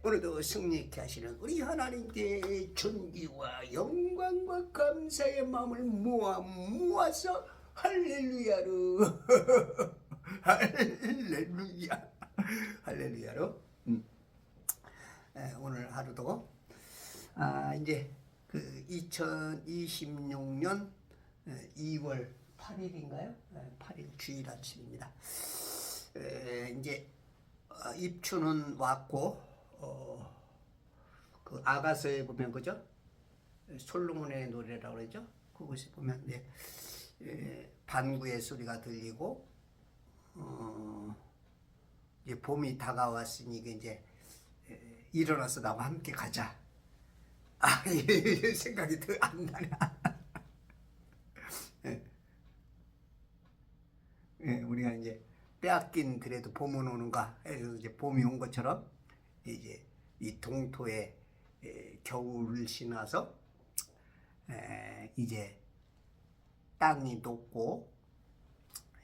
오늘도 승리케 하시는 우리 하나님께 존귀와 영광과 감사의 마음을 모아서 할렐루야로 할렐루야 할렐루야로 오늘 하루도 이제 그 2026년 2월 8일인가요? 8일 주일 아침입니다. 이제 입추는 왔고 그 아가서에 보면 그죠? 솔로몬의 노래라고 그러죠? 그것이 보면 반구의 소리가 들리고 이제 봄이 다가왔으니 이제 일어나서 나와 함께 가자. 생각이 더 안 나냐? 우리가 이제 빼앗긴 그래도 봄은 오는가 해서 이제 봄이 온 것처럼 이제 이 동토에 겨울을 지나서 이제 땅이 녹고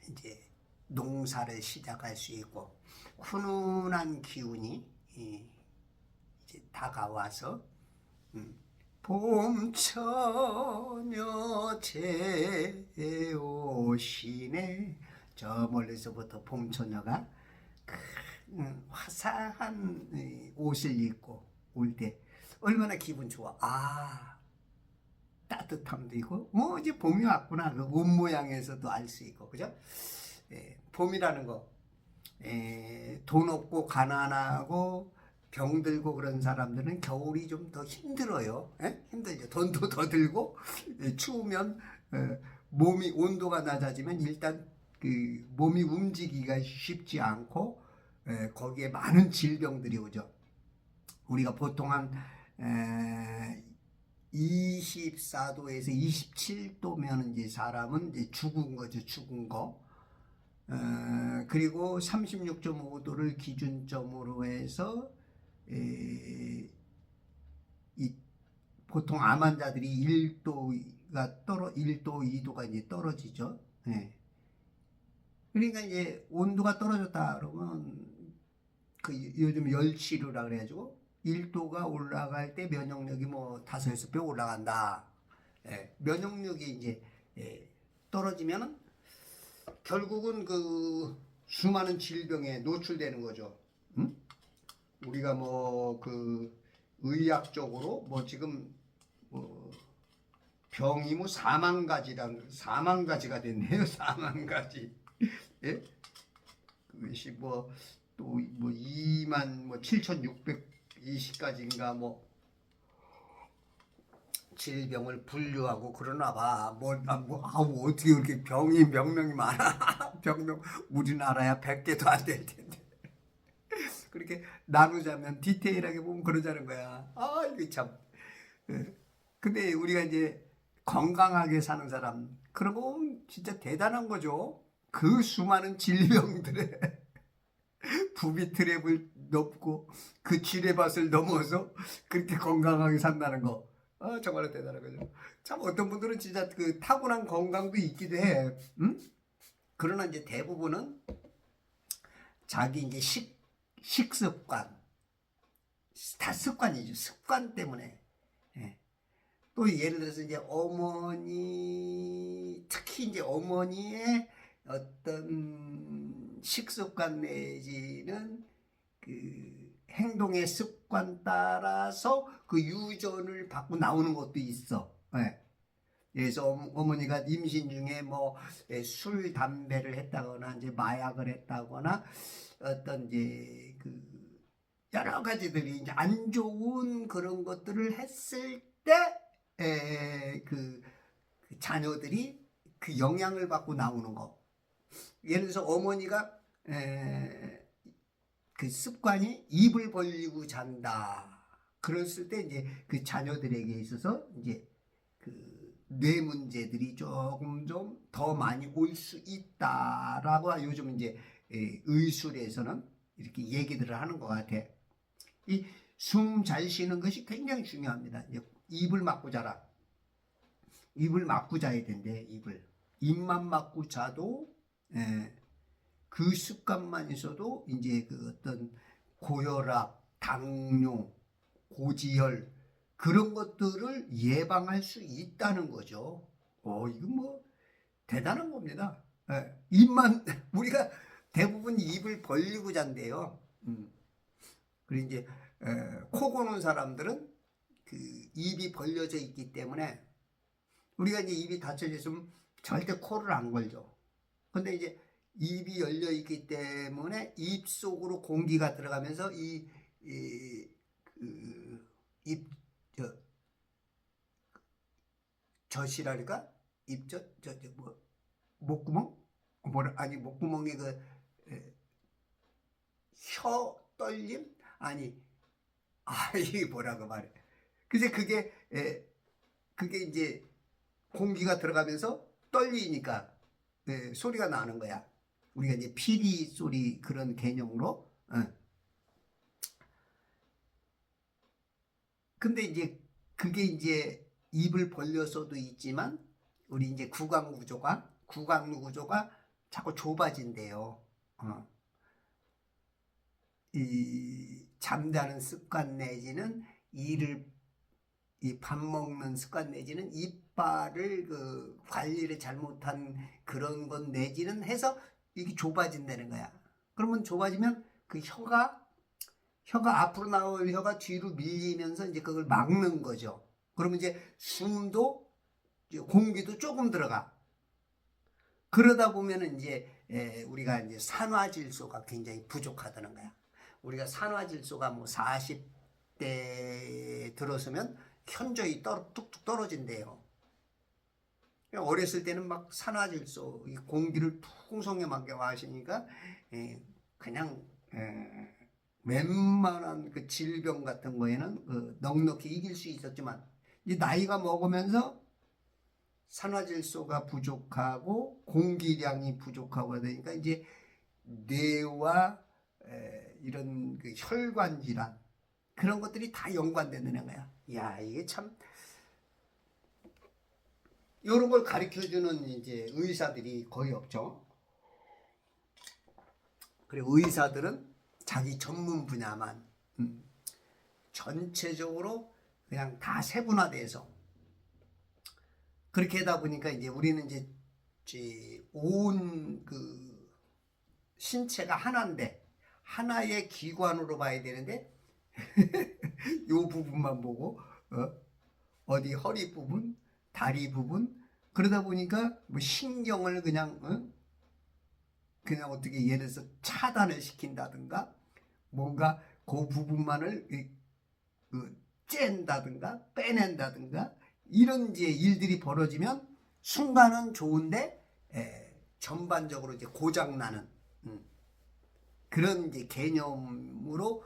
이제 농사를 시작할 수 있고 훈훈한 기운이 이제 다가와서 봄처녀 제오시네. 저 멀리서부터 봄처녀가 화사한 옷을 입고 올 때 얼마나 기분 좋아. 따뜻함도 있고 이제 봄이 왔구나. 그 옷 모양에서도 알 수 있고 그죠? 봄이라는 거 돈 없고 가난하고 병들고 그런 사람들은 겨울이 좀 더 힘들어요. 힘들죠. 돈도 더 들고 추우면 몸이 온도가 낮아지면 일단 그 몸이 움직이기가 쉽지 않고 거기에 많은 질병들이 오죠. 우리가 보통 한 24도에서 27도면 이제 사람은 이제 죽은 거죠. 죽은 거. 그리고 36.5도를 기준점으로 해서 보통 암 환자들이 1도가 2도가 이제 떨어지죠. 그러니까 이제 온도가 떨어졌다 그러면 그 요즘 열치류라 그래가지고 1도가 올라갈 때 면역력이 뭐 5에서 6배 올라간다. 면역력이 이제 떨어지면은 결국은 그 수많은 질병에 노출되는 거죠. 우리가 뭐 그 의학적으로 뭐 지금 뭐 병이 뭐 4만 가지가 됐네요. 4만 가지. 그것이 뭐 또 뭐 2만 뭐 7,620가지인가 뭐 질병을 분류하고 그러나 봐. 어떻게 그렇게 병이 명명이 많아? 병명 우리나라야 100개도 안 될 텐데. 그렇게 나누자면 디테일하게 보면 그러자는 거야. 이게 참. 근데 우리가 이제 건강하게 사는 사람, 그런 거 보면 진짜 대단한 거죠. 그 수많은 질병들에 부비 트랩을 넘고 그 지뢰밭을 넘어서 그렇게 건강하게 산다는 거. 정말 대단한 거죠. 참 어떤 분들은 진짜 그 타고난 건강도 있기도 해. 그러나 이제 대부분은 자기 이제 식습관, 다 습관이죠. 습관 때문에. 또 예를 들어서 이제 특히 이제 어머니의 어떤 식습관 내지는 그 행동의 습관 따라서 그 유전을 받고 나오는 것도 있어. 그래서 어머니가 임신 중에 뭐 술, 담배를 했다거나 이제 마약을 했다거나 어떤 이제 그 여러 가지들이 이제 안 좋은 그런 것들을 했을 때 그 자녀들이 그 영향을 받고 나오는 거. 예를 들어서 어머니가 그 습관이 입을 벌리고 잔다. 그랬을 때 이제 그 자녀들에게 있어서 이제 그 뇌 문제들이 조금 좀 더 많이 올 수 있다라고 요즘 이제 의술에서는 이렇게 얘기들을 하는 것 같아. 이 숨 잘 쉬는 것이 굉장히 중요합니다. 이제 입을 막고 자라. 입을 막고 자야 된대. 입만 막고 자도 그 습관만 있어도 이제 그 어떤 고혈압, 당뇨, 고지혈 그런 것들을 예방할 수 있다는 거죠. 이거 뭐 대단한 겁니다. 예, 입만 우리가 대부분 입을 벌리고 잔대요. 그리고 이제 코 고는 사람들은 그 입이 벌려져 있기 때문에 우리가 이제 입이 닫혀져 있으면 절대 코를 안 걸죠. 근데 이제 입이 열려 있기 때문에 입 속으로 공기가 들어가면서 젖이랄까? 뭐 목구멍? 아니 목구멍에 혀 떨림? 아니 이게 뭐라고 말해? 그래서 그게 이제 공기가 들어가면서 떨리니까 소리가 나는 거야. 우리가 이제 피리 소리 그런 개념으로. 근데 이제 그게 이제 입을 벌려서도 있지만 우리 이제 구강 구조가 자꾸 좁아진대요. 이 잠자는 습관 내지는 이 밥 먹는 습관 내지는 이빨을 관리를 잘못한 그런 것 내지는 해서 이게 좁아진다는 거야. 그러면 좁아지면 그 혀가 앞으로 나올 혀가 뒤로 밀리면서 이제 그걸 막는 거죠. 그러면 이제 숨도 공기도 조금 들어가. 그러다 보면은 이제 우리가 이제 산화질소가 굉장히 부족하다는 거야. 우리가 산화질소가 뭐 40대 들어서면 현저히 뚝뚝 떨어진대요. 어렸을 때는 막 산화질소, 이 공기를 풍성하게 마시니까 그냥 웬만한 그 질병 같은 거에는 넉넉히 이길 수 있었지만 이제 나이가 먹으면서 산화질소가 부족하고 공기량이 부족하고 하니까 이제 뇌와 이런 그 혈관 질환 그런 것들이 다 연관되는 거야. 야, 이게 참 이런 걸 가르쳐 주는 이제 의사들이 거의 없죠. 그리고 의사들은 자기 전문 분야만 전체적으로 그냥 다 세분화돼서 그렇게 하다 보니까 이제 우리는 이제 온 그 신체가 하나인데 하나의 기관으로 봐야 되는데 요 부분만 보고 어디 허리 부분, 다리 부분 그러다 보니까 뭐 신경을 그냥 어떻게 예를 들어서 차단을 시킨다든가 뭔가 그 부분만을 쨘다든가 빼낸다든가 이런 이제 일들이 벌어지면 순간은 좋은데 전반적으로 이제 고장나는 그런 이제 개념으로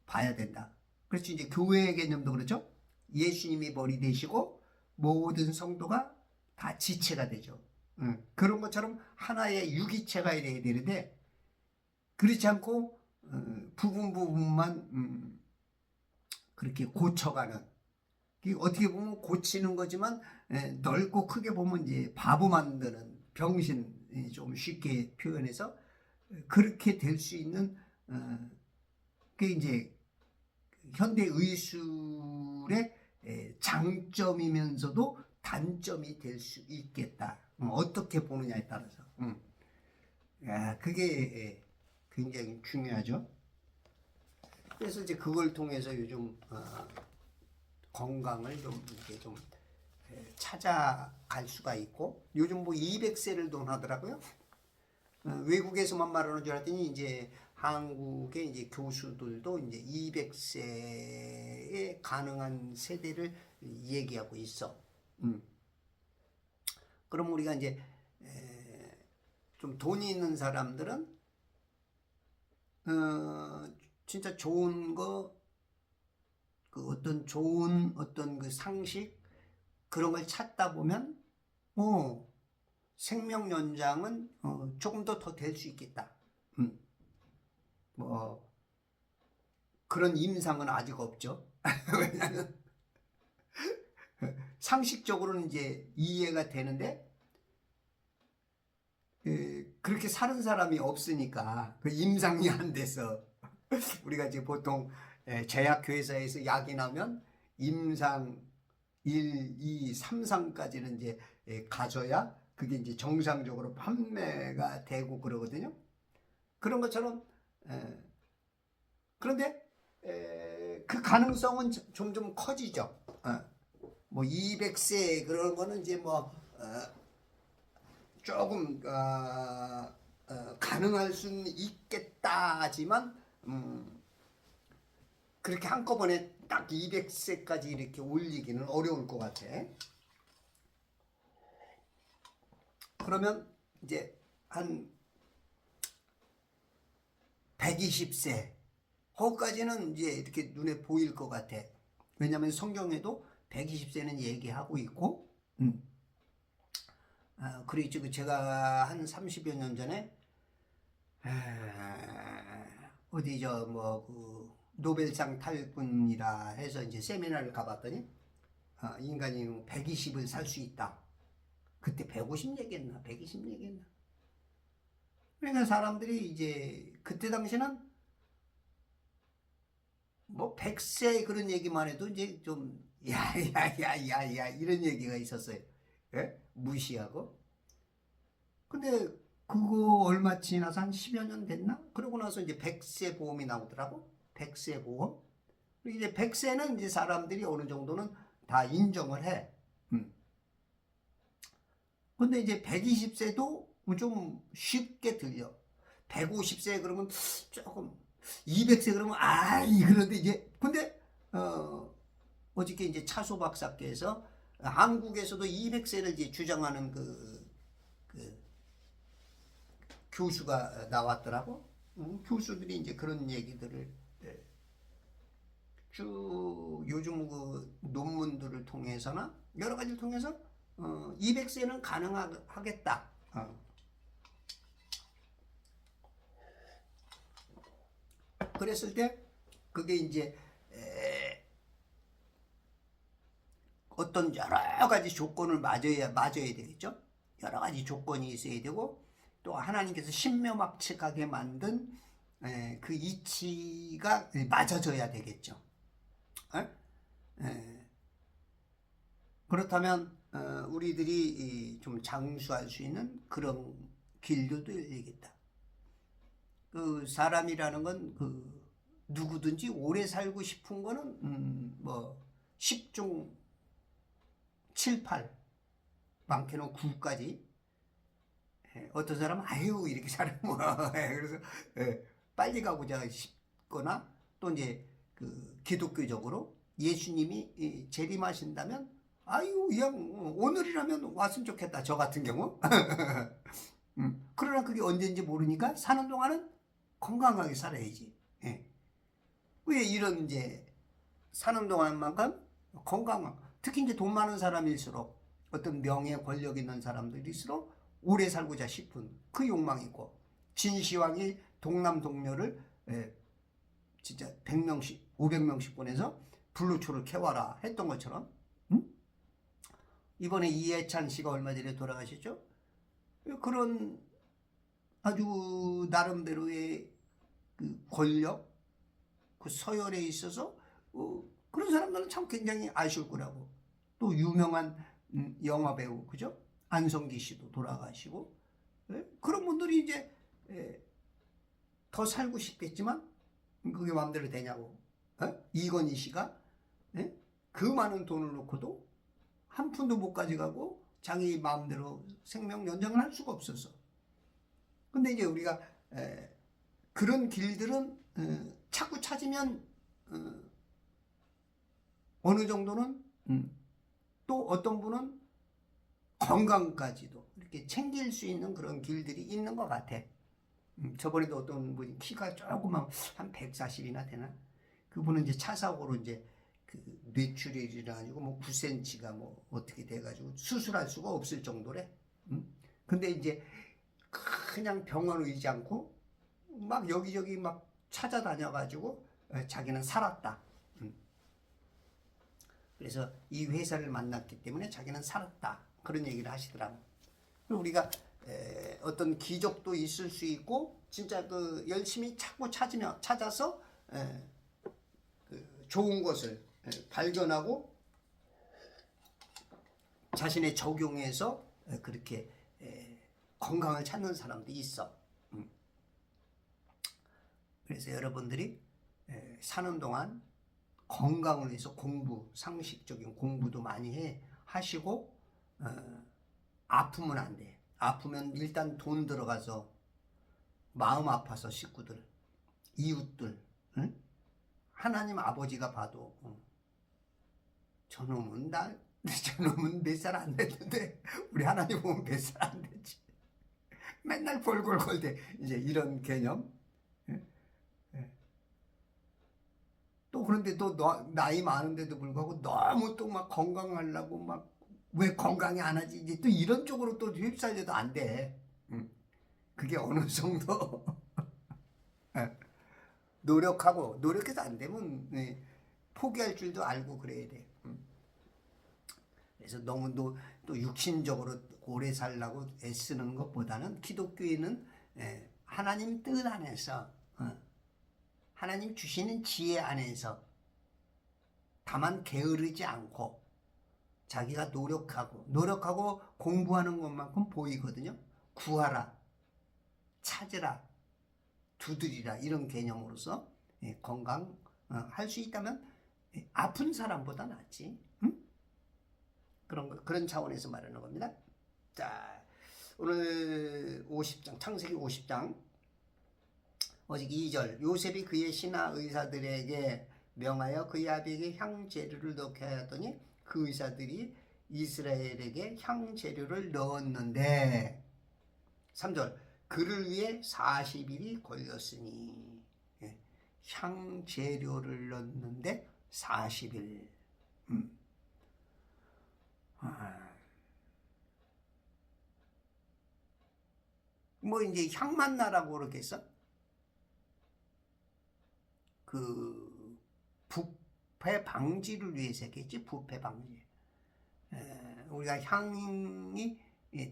봐야 된다. 그렇지 이제 교회의 개념도 그렇죠. 예수님이 머리 되시고 모든 성도가 다 지체가 되죠. 그런 것처럼 하나의 유기체가 돼야 되는데 그렇지 않고 부분만 그렇게 고쳐가는 어떻게 보면 고치는 거지만 넓고 크게 보면 이제 바보 만드는 병신 좀 쉽게 표현해서 그렇게 될 수 있는 그게 이제 현대 의술의 장점이면서도 단점이 될 수 있겠다. 어떻게 보느냐에 따라서. 그게 굉장히 중요하죠. 그래서 이제 그걸 통해서 요즘 건강을 좀 이렇게 좀 찾아갈 수가 있고 요즘 뭐 200세를 논하더라고요. 외국에서만 말하는 줄 알았더니 이제 한국의 이제 교수들도 이제 200세에 가능한 세대를 얘기하고 있어. 그럼 우리가 이제 좀 돈이 있는 사람들은 진짜 좋은 거 어떤 좋은 어떤 그 상식 그런 걸 찾다 보면 생명 연장은 조금 더 될 수 있겠다. 뭐 그런 임상은 아직 없죠. 왜냐하면 상식적으로는 이제 이해가 되는데 그렇게 사는 사람이 없으니까 그 임상이 안 돼서 우리가 지금 보통 제약회사에서 약이 나면 임상 1, 2, 3상까지는 이제 가져야 그게 이제 정상적으로 판매가 되고 그러거든요. 그런 것처럼 그런데 그 가능성은 점점 커지죠. 뭐 200세 그런 거는 이제 뭐 조금 가능할 수는 있겠다지만 그렇게 한꺼번에 딱 200세까지 이렇게 올리기는 어려울 것 같아. 그러면 이제 한 120세 거기까지는 이제 이렇게 눈에 보일 것 같아. 왜냐하면 성경에도 120세는 얘기하고 있고, 그리고 제가 한 30여 년 전에 어디 그 노벨상 탈꾼이라 해서 이제 세미나를 가봤더니 인간이 120을 살 수 있다. 그때 150 얘기했나 120 얘기했나. 그러니까 사람들이 이제 그때 당시는 뭐 100세 그런 얘기만 해도 이제 좀 야야야야야 이런 얘기가 있었어요. 예? 무시하고. 근데 그거 얼마 지나서 한 10여 년 됐나? 그러고 나서 이제 100세 보험이 나오더라고. 100세 보험. 이제 100세는 이제 사람들이 어느 정도는 다 인정을 해. 근데 이제 120세도 좀 쉽게 들려. 150세 그러면 조금 200세 그러면 그런데 이제 근데 어저께 이제 차소 박사께서 한국에서도 200세를 이제 주장하는 그 교수가 나왔더라고. 교수들이 이제 그런 얘기들을 쭉 요즘 그 논문들을 통해서나 여러 가지를 통해서 200세는 가능하겠다. 그랬을 때 그게 이제 어떤 여러 가지 조건을 맞아야 되겠죠. 여러 가지 조건이 있어야 되고 또 하나님께서 신묘막측하게 만든 그 이치가 맞아져야 되겠죠. 그렇다면 우리들이 좀 장수할 수 있는 그런 길도 열리겠다. 그 사람이라는 건 그 누구든지 오래 살고 싶은 거는 뭐 10중 7, 8 많게는 9까지 어떤 사람은 아유 이렇게 살면 그래서 빨리 가고자 싶거나 또 이제 그 기독교적으로 예수님이 재림하신다면 아유 그냥 오늘이라면 왔으면 좋겠다 저 같은 경우 그러나 그게 언제인지 모르니까 사는 동안은 건강하게 살아야지. 왜 이런 이제 사는 동안만큼 건강한 특히 이제 돈 많은 사람일수록 어떤 명예 권력 있는 사람들일수록 오래 살고자 싶은 그 욕망이 있고 진시황이 동남 동료를 진짜 100명씩 500명씩 보내서 불로초를 캐와라 했던 것처럼 이번에 이해찬 씨가 얼마 전에 돌아가셨죠. 그런 아주 나름대로의 그 권력 그 서열에 있어서 그런 사람들은 참 굉장히 아쉬울 거라고. 또 유명한 영화배우 그죠? 안성기 씨도 돌아가시고 그런 분들이 이제 더 살고 싶겠지만 그게 마음대로 되냐고. 이건희 씨가 그 많은 돈을 놓고도 한 푼도 못 가져가고 자기 마음대로 생명 연장을 할 수가 없었어. 근데 이제 우리가 그런 길들은 자꾸 찾으면 어느 정도는 또 어떤 분은 건강까지도 이렇게 챙길 수 있는 그런 길들이 있는 것 같아. 저번에도 어떤 분이 키가 조금만 한 140이나 되나? 그분은 이제 차 사고로 이제 그 뇌출혈이 나가지고 뭐 9cm가 뭐 어떻게 돼가지고 수술할 수가 없을 정도래. 근데 이제 그냥 병원 의지 않고 막 여기저기 막 찾아다녀가지고 자기는 살았다. 그래서 이 회사를 만났기 때문에 자기는 살았다. 그런 얘기를 하시더라고. 우리가 어떤 기적도 있을 수 있고 진짜 그 열심히 찾아서 그 좋은 것을 발견하고 자신의 적용해서 그렇게 건강을 찾는 사람도 있어. 그래서 여러분들이 사는 동안 건강을 위해서 상식적인 공부도 많이 하시고 아프면 안 돼. 아프면 일단 돈 들어가서 마음 아파서 식구들, 이웃들, 응? 하나님 아버지가 봐도 저놈은 몇 살 안 됐는데 우리 하나님 보면 몇 살 안 되지. 맨날 골골골대. 이제 이런 개념. 또 그런데 또 나이 많은데도 불구하고 너무 또 막 건강하려고 막 왜 건강이 안 하지? 이제 또 이런 쪽으로 또 휩쓸려도 안 돼. 그게 어느 정도 노력해서 안 되면 포기할 줄도 알고 그래야 돼. 그래서 너무 또 육신적으로 오래 살라고 애쓰는 것보다는 기독교인은 하나님 뜻 안에서 하나님 주시는 지혜 안에서 다만 게으르지 않고 자기가 노력하고 공부하는 것만큼 보이거든요. 구하라, 찾으라, 두드리라 이런 개념으로서 건강할 수 있다면 아픈 사람보다 낫지. 그런 차원에서 말하는 겁니다. 자, 오늘 50장 창세기 50장 오직 2절 요셉이 그의 신하 의사들에게 명하여 그의 아비에게 향재료를 넣게 하였더니 그 의사들이 이스라엘에게 향재료를 넣었는데 3절 그를 위해 40일이 걸렸으니 향재료를 넣는데 40일 뭐 이제 향만 나라고 그러겠어? 그 부패 방지를 위해서 했겠지. 부패 방지. 우리가 향이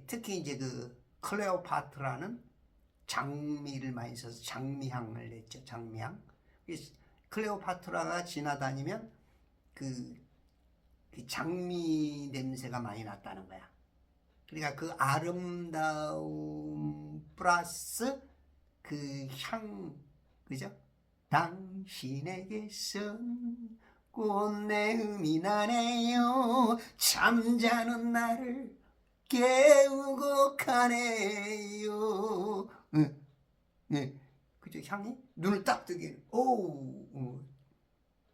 특히 이제 그 클레오파트라는 장미를 많이 써서 장미향을 냈죠. 장미향. 클레오파트라가 지나다니면 그 장미 냄새가 많이 났다는 거야. 그러니까 그 아름다움 플러스 그 향, 그죠? 당신에게선 꽃내음이 나네요. 잠자는 나를 깨우고 가네요. 그죠? 향이 눈을 딱 뜨게.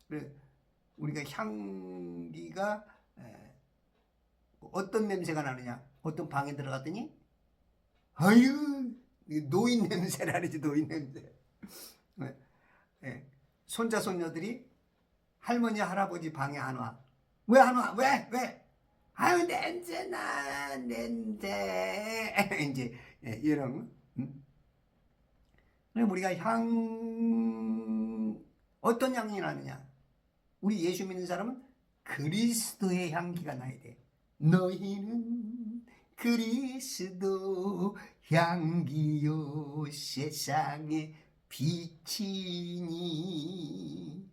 그래. 우리가 향기가 어떤 냄새가 나느냐? 어떤 방에 들어갔더니 아유 노인 냄새라지. 노인 냄새. 손자 손녀들이 할머니 할아버지 방에 안 와. 왜 안 와? 왜? 아유 냄새나 냄새. 이제 이런. 우리가 어떤 향이 나느냐? 우리 예수 믿는 사람은 그리스도의 향기가 나야 돼. 너희는 그리스도 향기요 세상의 빛이니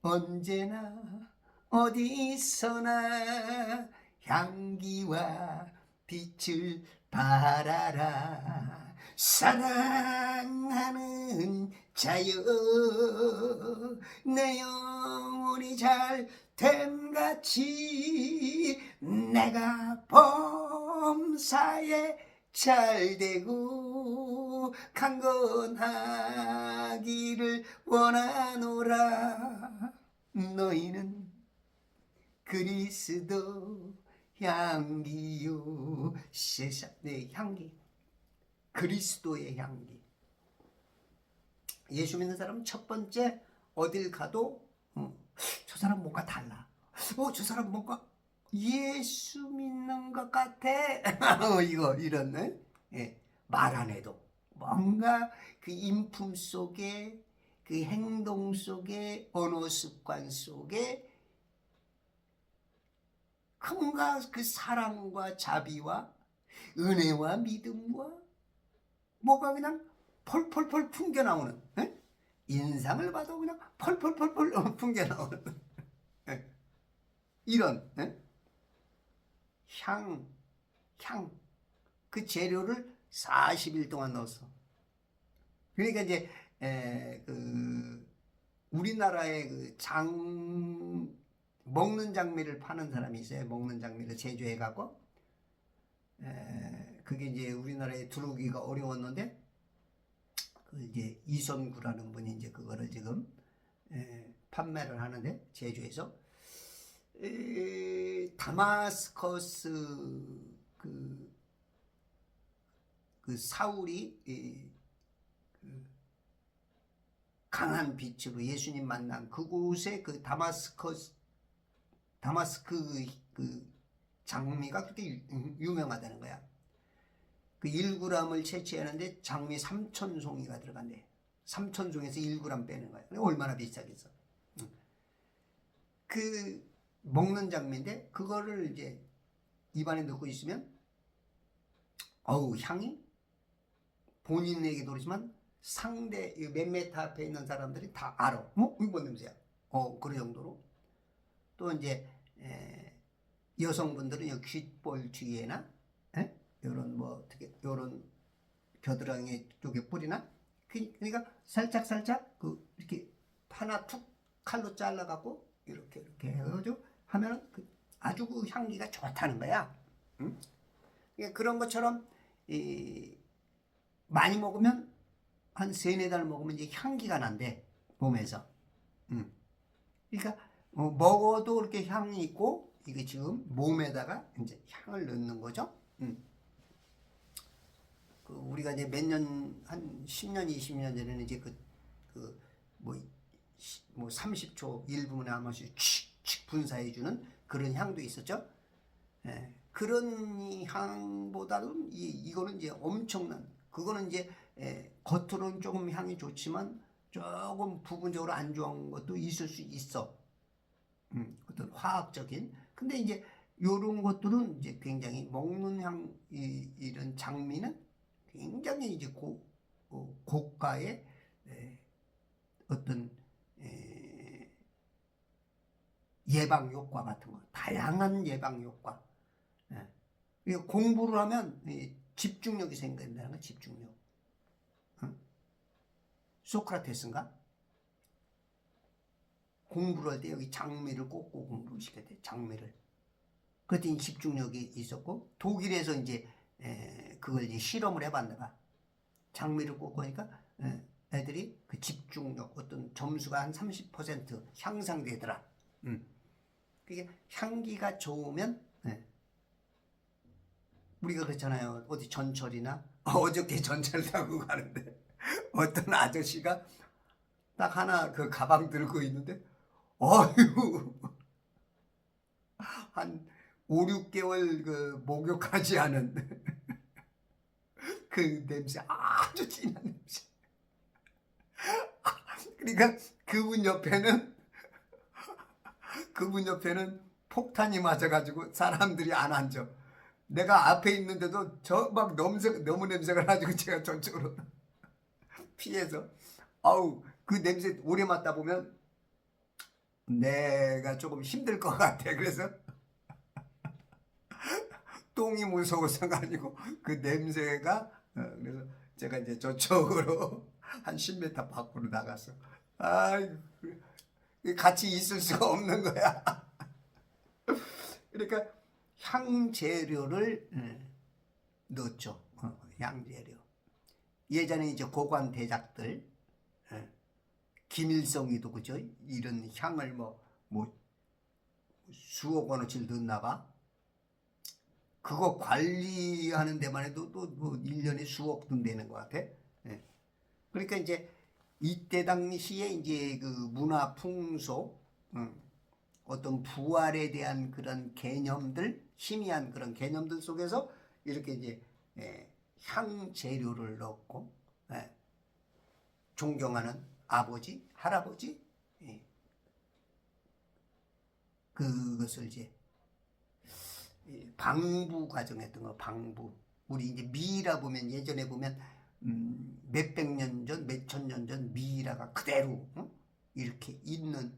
언제나 어디서나 향기와 빛을 발하라. 사랑하는 자여 내 영혼이 잘됨같이 내가 범사에 잘되고 강건하기를 원하노라. 너희는 그리스도 향기요 세상의 향기, 그리스도의 향기. 예수 믿는 사람은 첫 번째 어딜 가도 저 사람 뭔가 달라. 저 사람 뭔가 예수 믿는 것 같아. 이런 말 안 해도 뭔가 그 인품 속에 그 행동 속에 언어 습관 속에 뭔가 그 사랑과 자비와 은혜와 믿음과 뭐가 그냥 펄펄펄 풍겨나오는, 에? 인상을 봐도 그냥 펄펄펄펄 풍겨나오는 에? 이런, 에? 향, 그 재료를 40일 동안 넣었어. 그러니까 이제 우리나라에 먹는 장미를 파는 사람이 있어요. 먹는 장미를 제조해 갖고 그게 이제 우리나라에 들어오기가 어려웠는데 그 이제 이선구라는 분이 이제 그거를 지금 판매를 하는데 제주에서 다마스커스 그 사울이 강한 빛으로 예수님 만난 그곳에 그 다마스크 그 장미가 그렇게 유명하다는 거야. 그 1g을 채취하는데 장미 3,000송이가 들어간대. 3,000송에서 1g 빼는 거야. 얼마나 비싸겠어. 그 먹는 장미인데 그거를 이제 입안에 넣고 있으면 어우 향이 본인에게도 그렇지만 상대 몇 미터 앞에 있는 사람들이 다 알아. 이거 뭔 냄새야? 그런 정도로. 또 이제 여성분들은 귓볼 뒤에나 요런 뭐 어떻게 요런 겨드랑이 쪽에 뿌리나 그러니까 살짝 이렇게 하나 툭 칼로 잘라 갖고 이렇게 해가지고 하면은 아주 그 향기가 좋다는 거야. 응? 그런 것처럼 많이 먹으면 한 3-4달 먹으면 이제 향기가 난대 몸에서. 그러니까 먹어도 그렇게 향이 있고 이게 지금 몸에다가 이제 향을 넣는 거죠. 우리가 이제 몇 년, 한 10년, 20년 전에는 이제 뭐 30초 1분에 한 번씩 칙칙 분사해주는 그런 향도 있었죠. 그런 향보다는 이거는 이제 엄청난, 그거는 이제 겉으로는 조금 향이 좋지만 조금 부분적으로 안 좋은 것도 있을 수 있어. 어떤 화학적인. 근데 이제 요런 것들은 이제 굉장히 먹는 향, 이런 장미는 굉장히 이제 고가의 어떤 예방 효과 같은 거, 다양한 예방 효과. 공부를 하면 집중력이 생긴다는 거, 집중력. 소크라테스인가? 공부를 할 때 여기 장미를 꽂고 공부를 시켰대, 장미를. 그랬더니 집중력이 있었고, 독일에서 이제 그걸 이제 실험을 해봤다가 장미를 꽂고 하니까 애들이 그 집중력 어떤 점수가 한 30% 향상되더라. 그게 향기가 좋으면 우리가 그렇잖아요. 어디 전철이나 어저께 전철 타고 가는데 어떤 아저씨가 딱 하나 그 가방 들고 있는데 어휴 한 5-6개월 그 목욕하지 않은 그 냄새, 아주 진한 냄새. 그러니까 그분 옆에는 폭탄이 맞아가지고 사람들이 안 앉아. 내가 앞에 있는데도 저 막 너무 냄새가 나가지고 제가 저쪽으로 피해서, 아우 그 냄새 오래 맡다 보면 내가 조금 힘들 것 같아. 그래서 똥이 무서워서가 아니고 그 냄새가, 그래서 제가 이제 저쪽으로 한 10m 밖으로 나갔어. 아이고, 같이 있을 수가 없는 거야. 그러니까 향재료를 넣었죠. 향재료. 예전에 이제 고관 대작들, 김일성이도 그죠? 이런 향을 뭐 수억 원어치를 넣었나 봐. 그거 관리하는 데만 해도 또 뭐 1년에 수억 돈 되는 것 같아. 그러니까 이제 이때 당시에 이제 그 문화 풍속, 어떤 부활에 대한 그런 개념들, 희미한 그런 개념들 속에서 이렇게 이제 향 재료를 넣고 존경하는 아버지, 할아버지, 그것을 이제 방부 과정했던 거, 방부. 우리 이제 미이라 보면 예전에 보면 몇백 년 전, 몇천 년 전 미이라가 그대로 이렇게 있는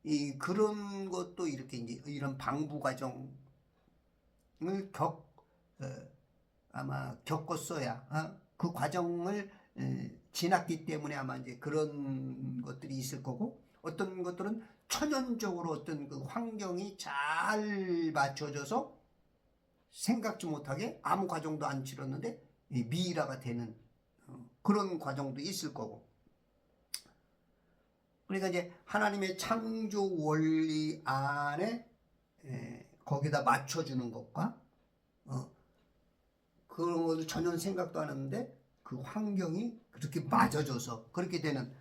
이 그런 것도 이렇게 이제 이런 방부 과정을 아마 겪었어야 그 과정을 지났기 때문에 아마 이제 그런 것들이 있을 거고, 어떤 것들은 천연적으로 어떤 그 환경이 잘 맞춰져서 생각지 못하게 아무 과정도 안 치렀는데 미이라가 되는 그런 과정도 있을 거고. 그러니까 이제 하나님의 창조 원리 안에 거기다 맞춰주는 것과 그런 것을 전혀 생각도 안 했는데 그 환경이 그렇게 맞아져서 그렇게 되는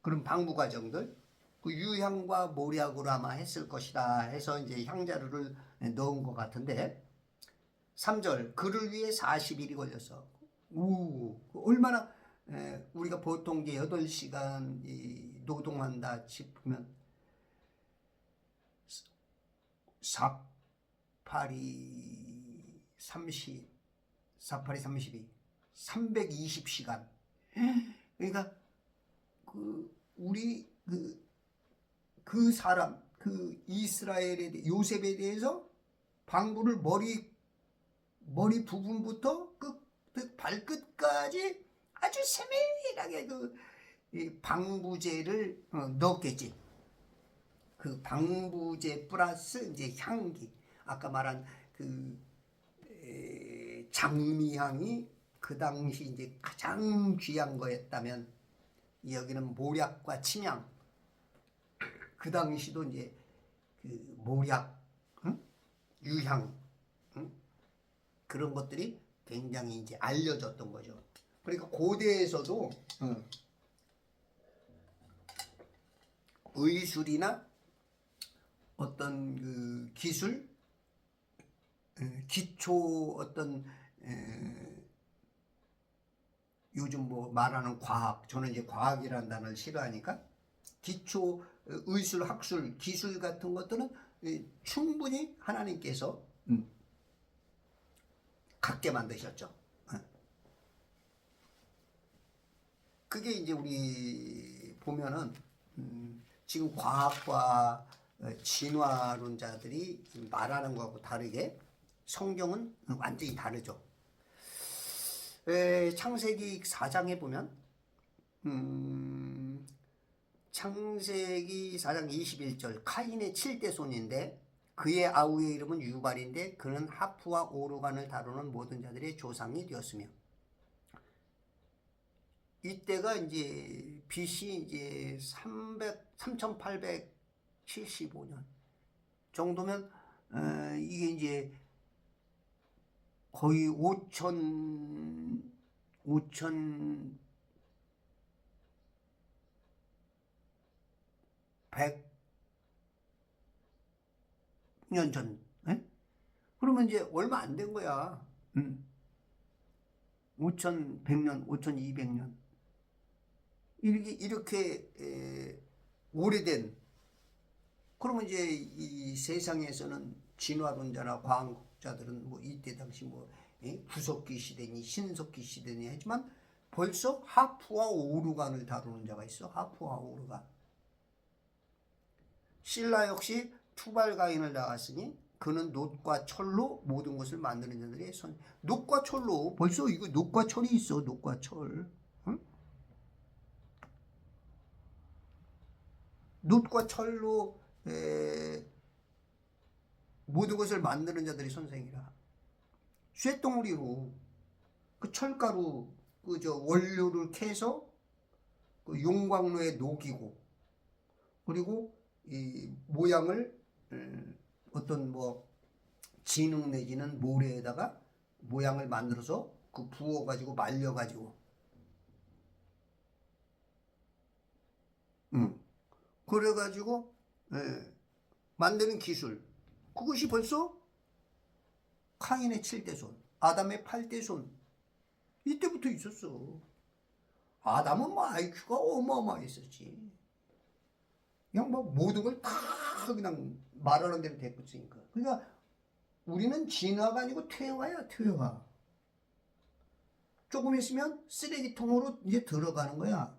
그런 방부 과정들, 그 유향과 모략으로 아마 했을 것이다 해서 이제 향자루를 넣은 것 같은데, 3절 그를 위해 40일이 걸려서 얼마나 우리가 보통 이제 8시간 노동한다 싶으면 4, 8이 30, 4, 8이 32, 320시간. 그러니까 우리 그 사람, 그 이스라엘의 요셉에 대해서 방부를 머리 부분부터 발끝까지 아주 세밀하게 이 방부제를 넣었겠지. 그 방부제 플러스 이제 향기, 아까 말한 그 장미향이 그 당시 이제 가장 귀한 거였다면, 여기는 모략과 침향, 그 당시도 이제 그 모략, 유향, 그런 것들이 굉장히 이제 알려졌던 거죠. 그러니까 고대에서도 의술이나 어떤 그 기술, 기초 어떤 요즘 뭐 말하는 과학, 저는 이제 과학이라는 단어를 싫어하니까 기초 의술, 학술, 기술 같은 것들은 충분히 하나님께서 갖게 만드셨죠. 그게 이제 우리 보면은 지금 과학과 진화론자들이 말하는 거하고 다르게 성경은 완전히 다르죠. 창세기 4장에 보면 창세기 4장 21절 카인의 7대 손인데 그의 아우의 이름은 유발인데 그는 하프와 오르간을 다루는 모든 자들의 조상이 되었으며, 이때가 이제 BC 이제 3875년 정도면 이게 이제 거의 5100년 전. 그러면 이제 얼마 안 된 거야. 5100년, 5200년. 이렇게 오래된. 그러면 이제 이 세상에서는 진화론자나 과학자들은 뭐 이때 당시 뭐 구석기 시대니 신석기 시대니 하지만 벌써 하프와 오르간을 다루는 자가 있어. 하프와 오르간. 신라 역시 투발가인을 낳았으니 그는 놋과 철로 모든 것을 만드는 자들의 손. 놋과 철로, 벌써 이거 놋과 철이 있어. 놋과 철. 응? 놋과 철로 모든 것을 만드는 자들이 선생이라. 쇳덩어리로 그 철가루 그저 원료를 캐서 그 용광로에 녹이고, 그리고 이 모양을 어떤 뭐 진흙 내지는 모래에다가 모양을 만들어서 그 부어가지고 말려가지고 그래가지고 만드는 기술, 그것이 벌써 카인의 7대 손, 아담의 8대 손, 이때부터 있었어. 아담은 뭐 IQ가 어마어마했었지. 그냥 뭐 모든 걸 다 그냥 말하는 대로 됐으니까. 그러니까 우리는 진화가 아니고 퇴화야, 퇴화. 조금 있으면 쓰레기통으로 이제 들어가는 거야.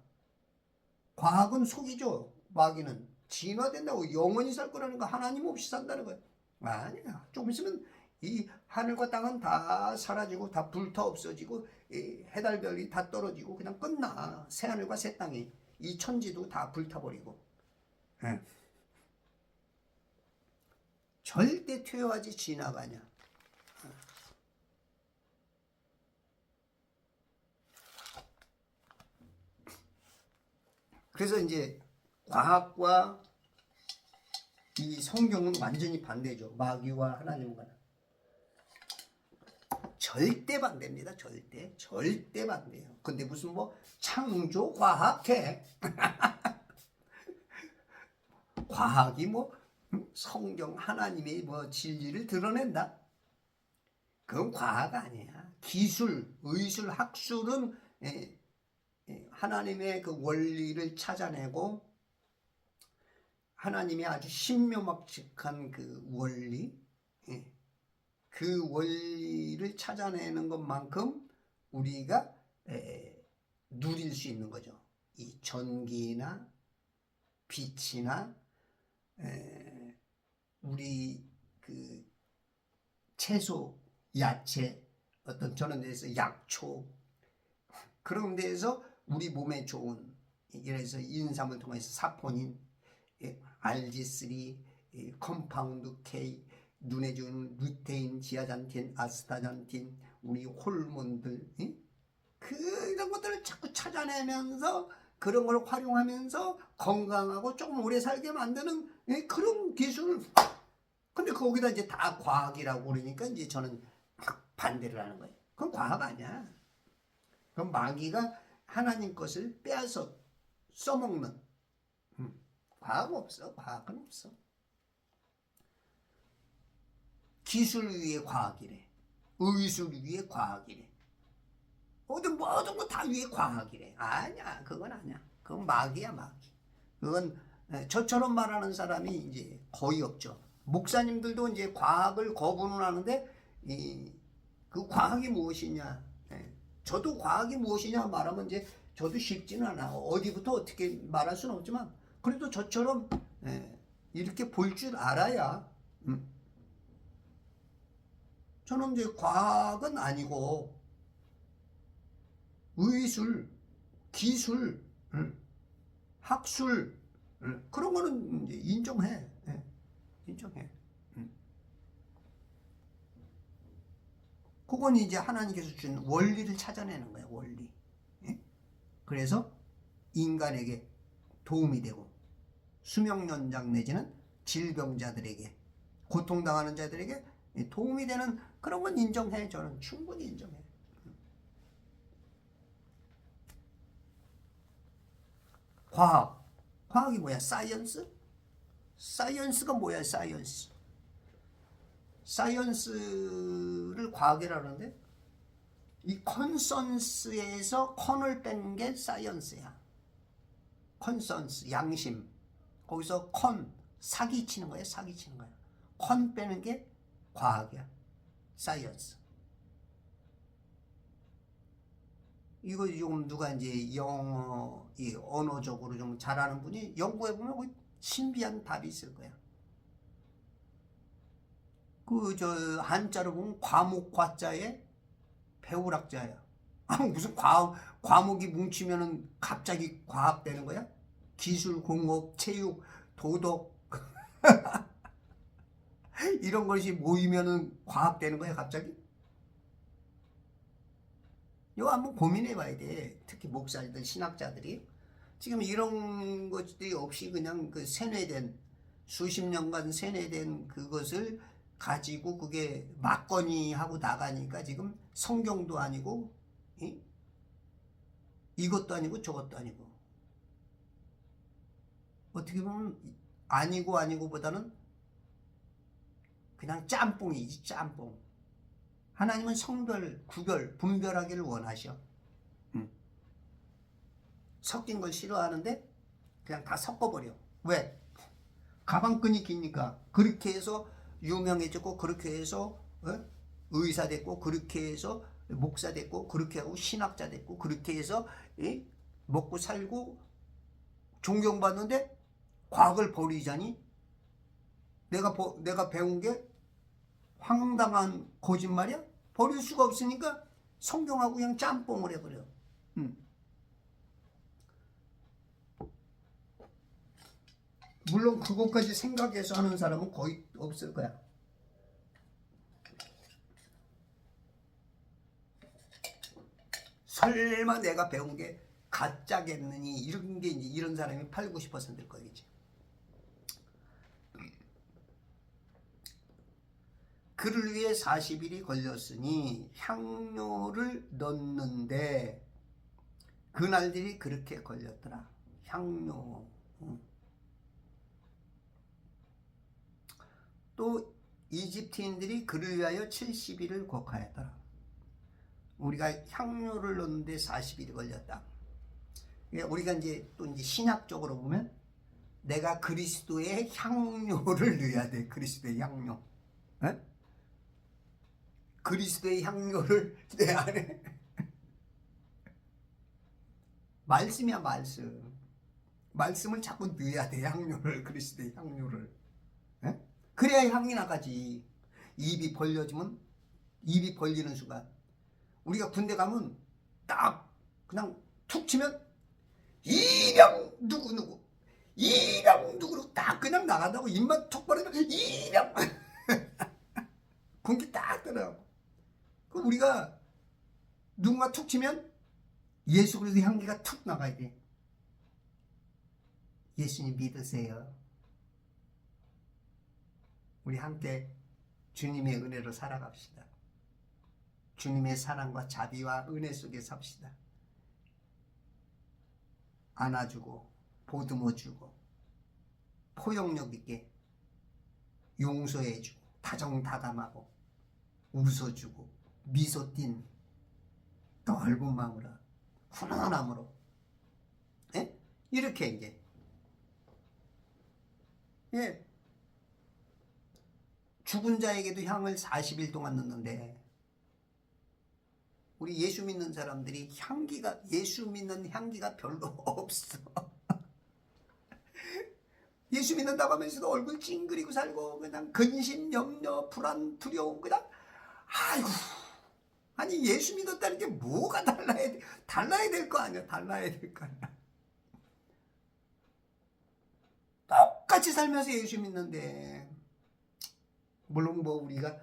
과학은 속이죠. 마귀는 진화된다고 영원히 살 거라는 거, 하나님 없이 산다는 거야. 아니야. 조금 있으면 이 하늘과 땅은 다 사라지고 다 불타 없어지고 이 해달별이 다 떨어지고 그냥 끝나. 새 하늘과 새 땅이, 이 천지도 다 불타버리고. 네. 절대 퇴화하지 진화가냐. 그래서 이제 과학과 이 성경은 완전히 반대죠. 마귀와 하나님과 절대 반대입니다. 절대 반대예요. 근데 무슨 뭐 창조 과학해. 과학이 뭐 성경 하나님의 뭐 진리를 드러낸다. 그건 과학 아니야. 기술, 의술, 학술은 하나님의 그 원리를 찾아내고 하나님의 아주 신묘막측한 그 원리, 그 원리를 찾아내는 것만큼 우리가 누릴 수 있는 거죠. 이 전기나 빛이나 우리 그 채소, 야채, 어떤 저런 데서 약초, 그런 데에서 우리 몸에 좋은, 이래서 인삼을 통해서 사포닌, RG3, 컴파운드 K, 눈에 좋은 루테인, 지아잔틴, 아스타잔틴, 우리 호르몬들, 그런 것들을 자꾸 찾아내면서 그런 걸 활용하면서 건강하고 조금 오래 살게 만드는 그런 기술. 근데 거기다 이제 다 과학이라고 그러니까 이제 저는 반대를 하는 거예요. 그건 과학 아니야. 그건 마귀가 하나님 것을 빼앗아 써먹는. 과학 없어. 과학은 없어. 기술 위에 과학이래. 의술 위에 과학이래. 모든 거 다 위에 과학이래. 아니야, 그건 아니야. 그건 마귀야, 마귀. 그건 저처럼 말하는 사람이 이제 거의 없죠. 목사님들도 이제 과학을 거부는 하는데 그 과학이 무엇이냐? 저도 과학이 무엇이냐 말하면 이제 저도 쉽지는 않아. 어디부터 어떻게 말할 수는 없지만 그래도 저처럼 이렇게 볼 줄 알아야. 저는 이제 과학은 아니고 의술, 기술, 학술, 그런 거는 이제 인정해. 인정해. 그건 이제 하나님께서 준 원리를 찾아내는 거예요. 원리. 그래서 인간에게 도움이 되고 수명연장 내지는 질병자들에게, 고통당하는 자들에게 도움이 되는 그런 건 인정해. 저는 충분히 인정해. 과학이 뭐야? 사이언스? 사이언스가 뭐야? 사이언스를 과학이라 그러는데 이 컨센서스에서 컨을 뺀 게 사이언스야. 컨센서스, 양심. 거기서 사기치는 거야. 사기치는 거야. 컨 빼는 게 과학이야. 사이언스. 이거 좀 누가 이제 영어, 이 언어적으로 좀 잘하는 분이 연구해보면 신비한 답이 있을 거야. 한자로 보면 과목과자에 배우락자야. 무슨 과목이 뭉치면은 갑자기 과학 되는 거야? 기술, 공업, 체육, 도덕 이런 것이 모이면은 과학 되는 거야 갑자기? 이거 한번 고민해 봐야 돼. 특히 목사들, 신학자들이 지금 이런 것들이 없이 그냥 그 세뇌된, 수십 년간 세뇌된 그것을 가지고 그게 막건이 하고 나가니까 지금 성경도 아니고 이것도 아니고 저것도 아니고, 어떻게 보면 아니고 보다는 그냥 짬뽕이지, 짬뽕. 하나님은 성별, 구별, 분별하기를 원하셔. 섞인 걸 싫어하는데 그냥 다 섞어버려. 왜? 가방끈이 기니까. 그렇게 해서 유명해졌고 그렇게 해서 의사 됐고 그렇게 해서 목사 됐고 그렇게 하고 신학자 됐고 그렇게 해서 먹고 살고 존경받는데 과학을 버리자니 내가 배운 게 황당한 거짓말이야? 버릴 수가 없으니까 성경하고 그냥 짬뽕을 해버려. 물론 그것까지 생각해서 하는 사람은 거의 없을 거야. 설마 내가 배운 게 가짜겠느니 이런 게 이제 이런 사람이 8, 90%일 거겠지. 그를 위해 40일이 걸렸으니 향료를 넣는데 그날들이 그렇게 걸렸더라. 향료. 또 이집트인들이 그를 위하여 70일을 곡하였더라. 우리가 향료를 넣는데 40일이 걸렸다. 우리가 이제 또 이제 신학적으로 보면 내가 그리스도의 향료를 넣어야 돼. 그리스도의 향료. 에? 그리스도의 향료를 내 안에 말씀이야 말씀. 말씀을 자꾸 넣어야 돼. 향료를 그리스도의 향료를. 에? 그래야 향이 나가지. 입이 벌리는 순간 우리가 군대 가면 딱 그냥 툭 치면 이병 누구 이병 누구로 딱 그냥 나간다고. 입만 툭 벌리면 이병 군기 딱 들어가고. 그럼 우리가 누군가 툭 치면 예수 그리스도 향기가 툭 나가야 돼. 예수님 믿으세요. 우리 함께 주님의 은혜로 살아갑시다. 주님의 사랑과 자비와 은혜 속에 삽시다. 안아주고 보듬어주고 포용력 있게 용서해주고 다정다감하고 웃어주고 미소 띤 넓은 마음으로 훈훈함으로 이렇게 이제 죽은 자에게도 향을 40일 동안 넣는데 우리 예수 믿는 사람들이 예수 믿는 향기가 별로 없어. 예수 믿는다고 하면서도 얼굴 찡그리고 살고 그냥 근심, 염려, 불안, 두려움 그냥 아이고. 아니 예수 믿었다는 게 뭐가 달라야 될 거 아니야. 달라야 될 거 아니야. 똑같이 살면서 예수 믿는데 물론 뭐 우리가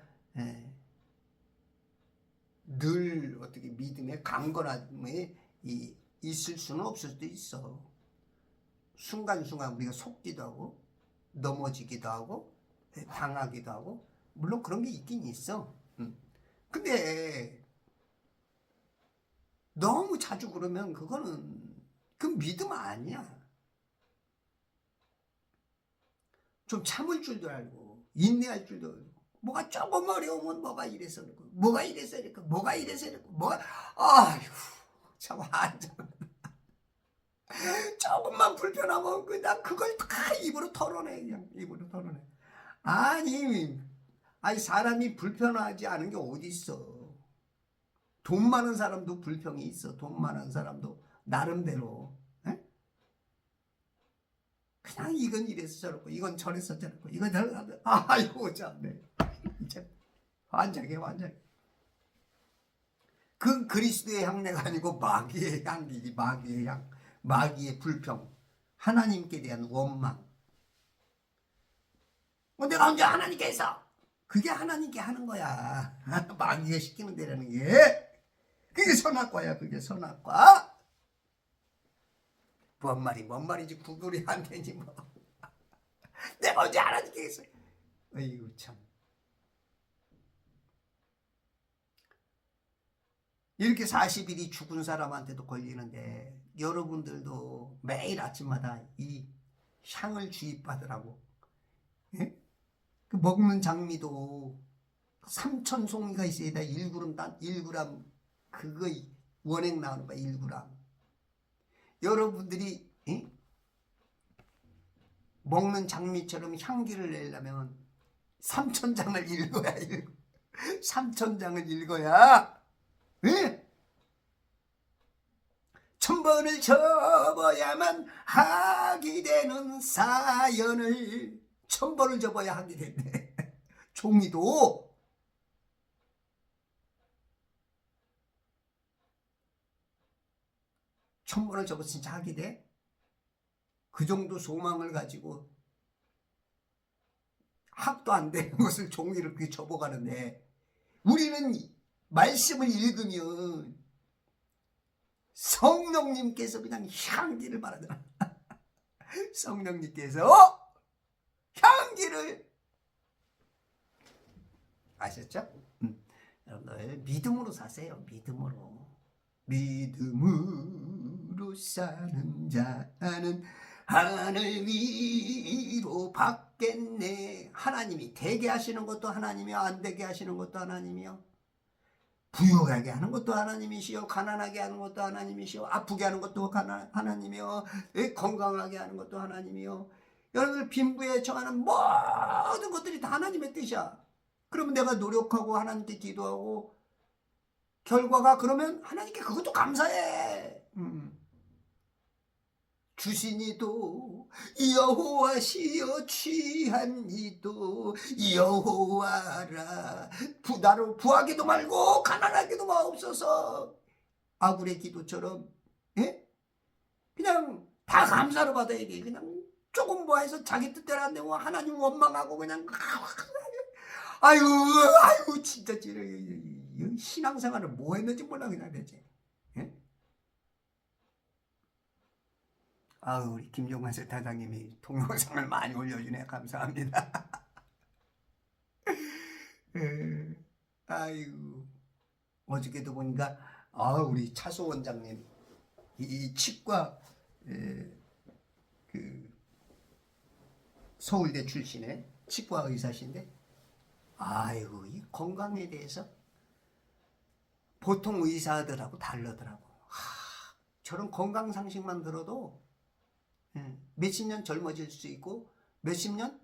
늘 어떻게 믿음에 강건함에 있을 수는 없을 수도 있어. 순간순간 우리가 속기도 하고 넘어지기도 하고 당하기도 하고 물론 그런 게 있긴 있어. 근데 너무 자주 그러면 그 믿음 아니야. 좀 참을 줄도 알고 인내할 줄도 알고 뭐가 조금 어려우면 뭐가 이래서 그렇고 뭐가 이래서 이렇고 뭐가 이래서 이렇고 아휴 참 완전 조금만 불편하면 그냥 그걸 다 입으로 털어내. 그냥 입으로 털어내. 아니 사람이 불편하지 않은 게 어디 있어. 돈 많은 사람도 불평이 있어. 돈 많은 사람도 나름대로 그냥 이건 이래서 저렇고 이건 저래서 저렇고 이건 저래서 아이고 참네. 이제 환장해. 그 그리스도의 향내가 아니고 마귀의 향기지. 마귀의 향, 마귀의 불평, 하나님께 대한 원망. 내가 언제 하나님께 했어? 그게 하나님께 하는 거야. 마귀가 시키는 대로는 게 그게 선악과야. 그게 선악과. 뭔 말인지 구글이 안 되지 뭐. 내가 언제 하나님께 했어? 어이구 참. 이렇게 40일이 죽은 사람한테도 걸리는데 여러분들도 매일 아침마다 이 향을 주입받으라고. 그 먹는 장미도 3,000송이가 있어야 돼. 1g 그거 원액 나오는 거야. 1g. 여러분들이 먹는 장미처럼 향기를 내려면 3,000장을 읽어야 3,000장을 읽어야, 예? 1,000번을 접어야만 하게 되는 사연을 1,000번을 접어야 하게 된대. 종이도 1,000번을 접어서 진짜 하게 돼? 그 정도 소망을 가지고 학도 안 되는 것을 종이를 그렇게 접어가는데, 우리는 말씀을 읽으면 성령님께서 그냥 향기를 바라더라. 성령님께서 향기를, 아셨죠? 여러분들 믿음으로 사세요. 믿음으로 사는 자는 하늘 위로 받겠네. 하나님이 되게 하시는 것도 하나님이요, 안 되게 하시는 것도 하나님이요, 부유하게 하는 것도 하나님이시요, 가난하게 하는 것도 하나님이시요, 아프게 하는 것도 하나님이요, 건강하게 하는 것도 하나님이요. 여러분들 빈부에 처하는 모든 것들이 다 하나님의 뜻이야. 그러면 내가 노력하고 하나님께 기도하고 결과가 그러면 하나님께 그것도 감사해. 주시니도 여호와시여 취하니도 여호와라. 나를 부하게도 말고 가난하게도 마옵소서. 아굴의 기도처럼, 예? 그냥 다 감사로 받아야 돼. 그냥 조금 뭐 해서 자기 뜻대로 안 되고 하나님 원망하고 그냥 아유 진짜 신앙생활을 뭐 했는지 몰라 그냥 되지. 예? 아우, 우리 김종환 세타장님이 동영상을 많이 올려주네. 감사합니다. 아이고, 어저께도 보니까 우리 차소 원장님, 이 치과 그 서울대 출신의 치과 의사신데, 아이고, 이 건강에 대해서 보통 의사들하고 다르더라고. 저런 건강 상식만 들어도 몇십 년 젊어질 수 있고 몇십 년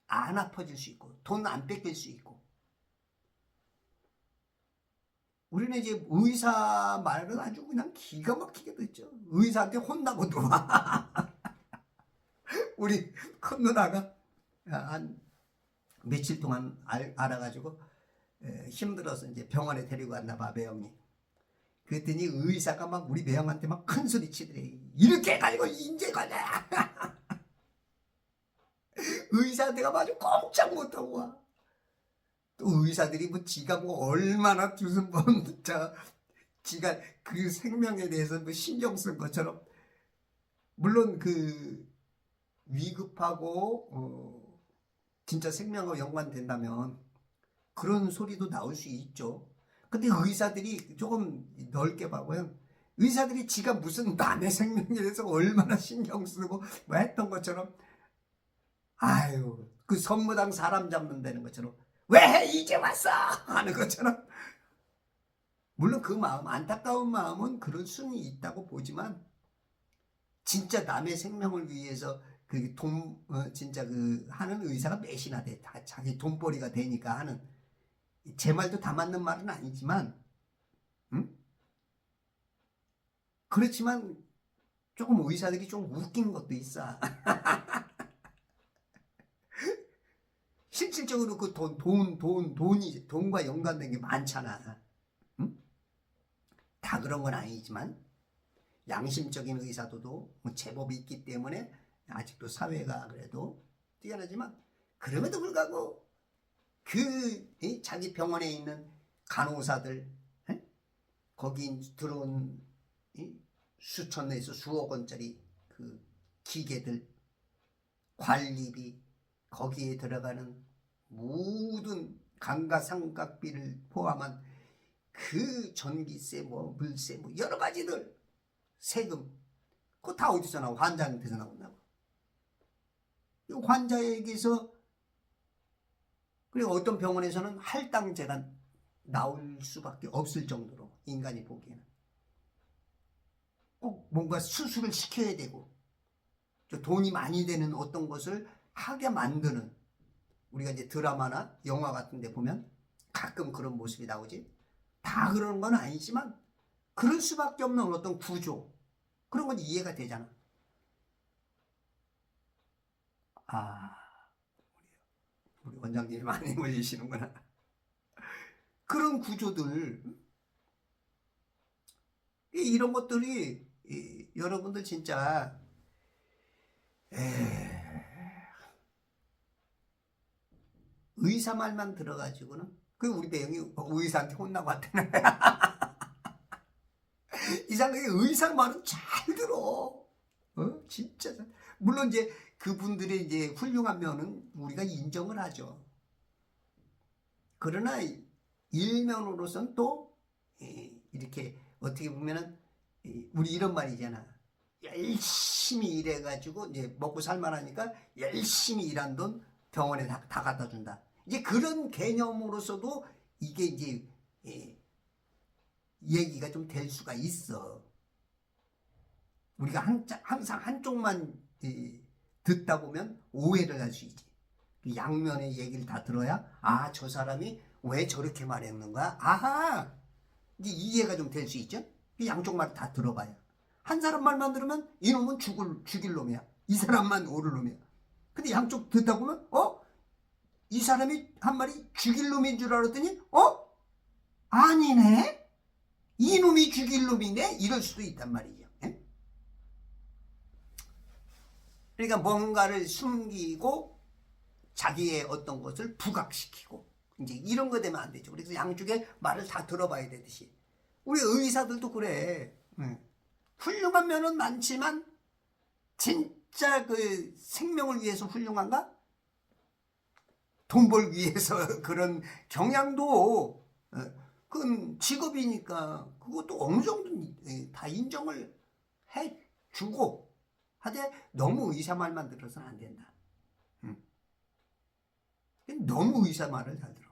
안 아파질 수 있고 돈 안 뺏길 수 있고. 우리는 이제 의사 말은 아주 그냥 기가 막히게 듣죠. 의사한테 혼나고 들어와. 우리 큰 누나가 한 며칠 동안 알아가지고 힘들어서 이제 병원에 데리고 갔나 봐, 매형이. 그랬더니 의사가 막 우리 매형한테 막 큰 소리 치더래. 이렇게 가지고 인제 가냐. 의사들가 아주 꼼짝 못하고 와. 또 의사들이 뭐 지가 뭐 얼마나 무슨 뭐 지가 그 생명에 대해서 뭐 신경 쓴 것처럼, 물론 그 위급하고 진짜 생명과 연관된다면 그런 소리도 나올 수 있죠. 근데 의사들이 조금 넓게 봐봐요. 의사들이 지가 무슨 남의 생명에 대해서 얼마나 신경 쓰고 뭐 했던 것처럼, 아유, 그 선무당 사람 잡는다는 것처럼 왜 이제 왔어 하는 것처럼. 물론 그 마음, 안타까운 마음은 그럴 수는 있다고 보지만, 진짜 남의 생명을 위해서 그 진짜 그 하는 의사가 몇이나 돼. 다 자기 돈벌이가 되니까 하는. 제 말도 다 맞는 말은 아니지만, 그렇지만 조금 의사들이 좀 웃긴 것도 있어. 실질적으로 그 돈과 연관된 게 많잖아. 다 그런 건 아니지만 양심적인 의사도 제법 있기 때문에 아직도 사회가 그래도 뛰어나지만, 그럼에도 불구하고 그 자기 병원에 있는 간호사들, 거기 들어온 수천 내에서 수억 원짜리 그 기계들, 관리비, 거기에 들어가는 모든 감가상각비를 포함한 그 전기세, 뭐 물세, 뭐 여러 가지들, 세금, 그거 다 어디서 나오고? 환자한테서 나온다고. 이 환자에게서, 그리고 어떤 병원에서는 할당제가 나올 수밖에 없을 정도로, 인간이 보기에는 꼭 뭔가 수술을 시켜야 되고 돈이 많이 되는 어떤 것을 하게 만드는 우리가 이제 드라마나 영화 같은 데 보면 가끔 그런 모습이 나오지. 다 그러는 건 아니지만 그럴 수밖에 없는 어떤 구조, 그런 건 이해가 되잖아. 아, 우리 원장님이 많이 몰리시는구나. 그런 구조들, 이런 것들이 여러분들 진짜 의사 말만 들어가지고는, 그 우리 배영이 의사한테 혼나고 왔다는 거야. 이상하게 의사 말은 잘 들어. 진짜. 물론 이제 그분들의 이제 훌륭한 면은 우리가 인정을 하죠. 그러나 일면으로서는 또 이렇게 어떻게 보면은 우리 이런 말이잖아. 열심히 일해가지고 이제 먹고 살만하니까 열심히 일한 돈 병원에 다 갖다 준다. 이제 그런 개념으로서도 이게 이제 얘기가 좀 될 수가 있어. 우리가 항상 한쪽만 듣다 보면 오해를 할 수 있지. 양면의 얘기를 다 들어야 저 사람이 왜 저렇게 말했는가? 아하! 이제 이해가 좀 될 수 있죠? 양쪽 말 다 들어봐야. 한 사람 말만 들으면 이놈은 죽일 놈이야. 이 사람만 옳을 놈이야. 근데 양쪽 듣다 보면 이 사람이 한 말이 죽일 놈인 줄 알았더니 아니네? 이놈이 죽일 놈이네? 이럴 수도 있단 말이죠. 그러니까 뭔가를 숨기고 자기의 어떤 것을 부각시키고 이제 이런 거 되면 안 되죠. 그래서 양쪽의 말을 다 들어봐야 되듯이 우리 의사들도 그래. 훌륭한 면은 많지만 진짜 그 생명을 위해서 훌륭한가? 돈 벌기 위해서 그런 경향도 그건 직업이니까 그것도 어느 정도 다 인정을 해주고 하되 너무 의사 말만 들어서는 안 된다. 너무 의사 말을 잘 들어.